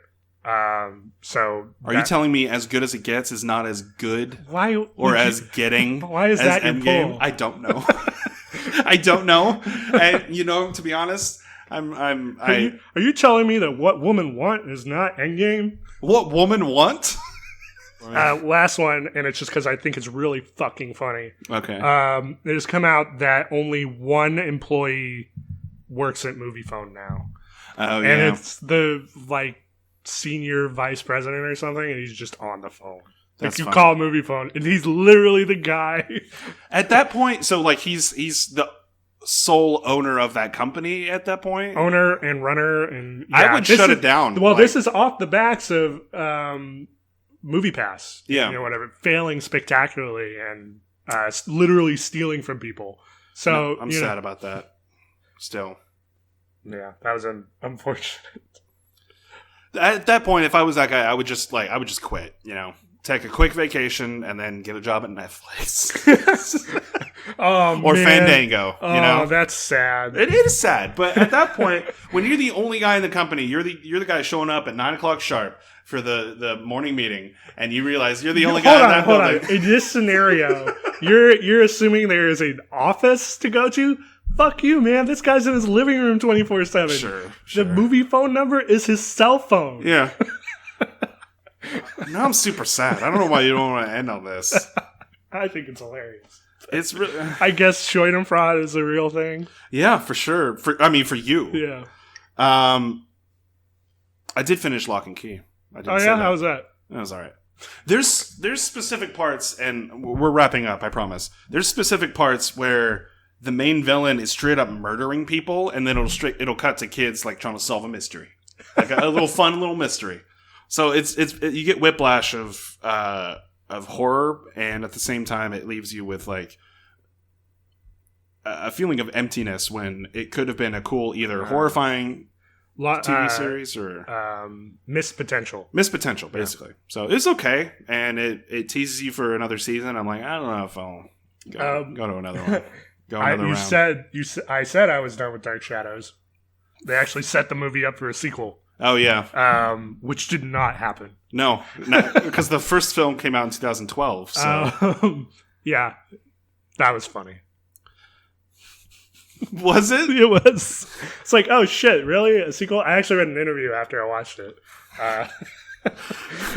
So are you telling me As Good as It Gets is not as good? Why as getting? Why is that Endgame? I don't know. I don't know. And to be honest, Are you telling me that What Women Want is not Endgame? What Woman Want? Last one, and it's just because I think it's really fucking funny. Okay. It has come out that only one employee works at Moviefone now. Oh, yeah. And it's the senior vice president or something, and he's just on the phone. That's funny. Call Moviefone, and he's literally the guy. At that point, so he's the sole owner of that company at that point? Owner and runner, and I would shut it down. Well, this is off the backs of MoviePass. Yeah. Whatever. Failing spectacularly and literally stealing from people. So I'm sad about that. Still. Yeah, that was unfortunate. At that point, if I was that guy, I would just quit, take a quick vacation and then get a job at Netflix. Or Fandango, that's sad. It is sad, but at that point, when you're the only guy in the company, you're the guy showing up at 9:00 sharp for the morning meeting, and you realize you're the only guy in that building. In this scenario, you're assuming there is an office to go to? Fuck you, man. This guy's in his living room 24/7. Sure. The movie phone number is his cell phone. Yeah. Now I'm super sad. I don't know why you don't want to end on this. I think it's hilarious. It's really... I guess Schadenfreude is a real thing. Yeah, for sure. For you. Yeah. I did finish Lock and Key. Oh yeah, how was that? That was all right. There's specific parts, and we're wrapping up, I promise. There's specific parts where the main villain is straight up murdering people, and then it'll cut to kids like trying to solve a mystery, like a little fun little mystery. So you get whiplash of horror, and at the same time, it leaves you with like a feeling of emptiness when it could have been a cool either horrifying TV series or missed potential, basically. So it's okay, and it teases you for another season. I'm like, I don't know if I'll go to another one. I said I was done with Dark Shadows. They actually set the movie up for a sequel. Oh yeah, which did not happen. No, because the first film came out in 2012. So yeah, that was funny. Was it? It was. It's like, oh shit, really? A sequel? I actually read an interview after I watched it,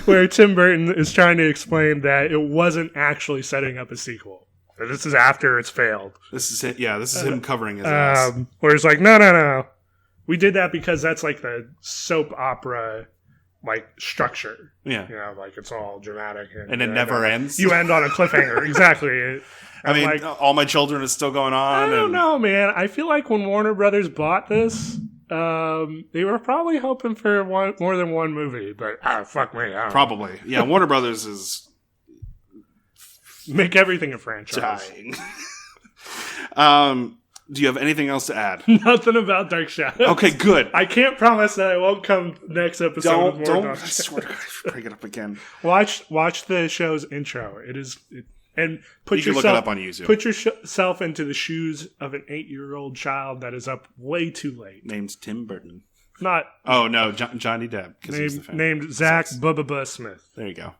where Tim Burton is trying to explain that it wasn't actually setting up a sequel. This is after it's failed. This is it. Yeah, this is him covering his ass. Where it's like, no. We did that because that's like the soap opera like structure. Yeah. You know, like it's all dramatic. And it never ends. You end on a cliffhanger. Exactly. I mean, like, All My Children is still going on. I don't know, man. I feel like when Warner Brothers bought this, they were probably hoping for more than one movie. But fuck me. Probably. Yeah, Warner Brothers is... Make everything a franchise. Dying. Do you have anything else to add? Nothing about Dark Shadows. Okay, good. I can't promise that I won't come next episode. Don't. I swear to God, bring it up again. Watch the show's intro. And you can look it up on YouTube. Put yourself into the shoes of an 8-year-old child that is up way too late. Named Tim Burton. Not. Oh no, Johnny Depp. Named Zach Bubba Smith. There you go.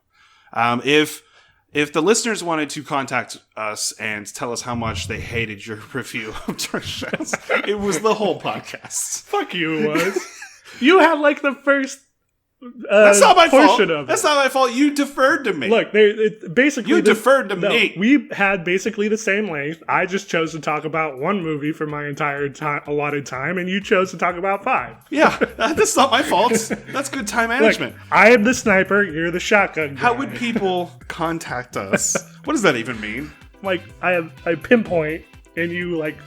If the listeners wanted to contact us and tell us how much they hated your review of Dark Shadows, it was the whole podcast. Fuck you, it was. You had like the first that's not my fault. Of it. That's not my fault. You deferred to me. Look, deferred to me. We had basically the same length. I just chose to talk about one movie for my entire allotted time, and you chose to talk about 5. Yeah, that's not my fault. That's good time management. Look, I am the sniper. You're the shotgun guy. How would people contact us? What does that even mean? Like I pinpoint, and you like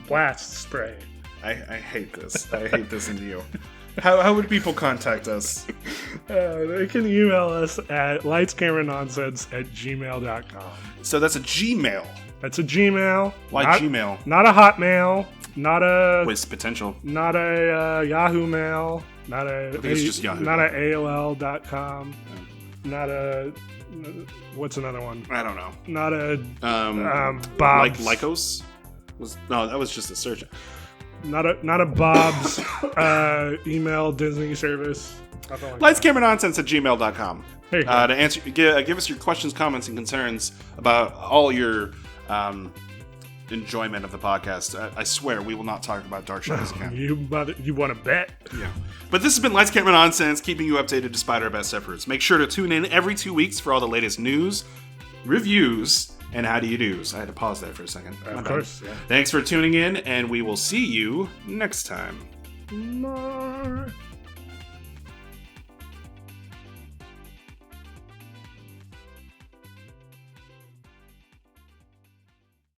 blast spray. I hate this. I hate this into you. How would people contact us? They can email us at lightscameranonsense@gmail.com. So that's a Gmail. That's a Gmail. Why Gmail? Not a Hotmail. Not a... With potential. Not a Yahoo Mail. Not a... I think it's just Yahoo. Not a AOL.com. Yeah. Not a... What's another one? I don't know. Not a... Like Bob's. Lycos? No, that was just a search. Not a Bob's email Disney service. LightsCameraNonsense@gmail.com. To give us your questions, comments, and concerns about all your enjoyment of the podcast. I swear we will not talk about Dark Shadows again. You want to bet? Yeah. But this has been Lights Camera Nonsense, keeping you updated despite our best efforts. Make sure to tune in every 2 weeks for all the latest news, reviews, and how do you do's. I had to pause there for a second. Of course, yeah. Thanks for tuning in, and we will see you next time. Bye.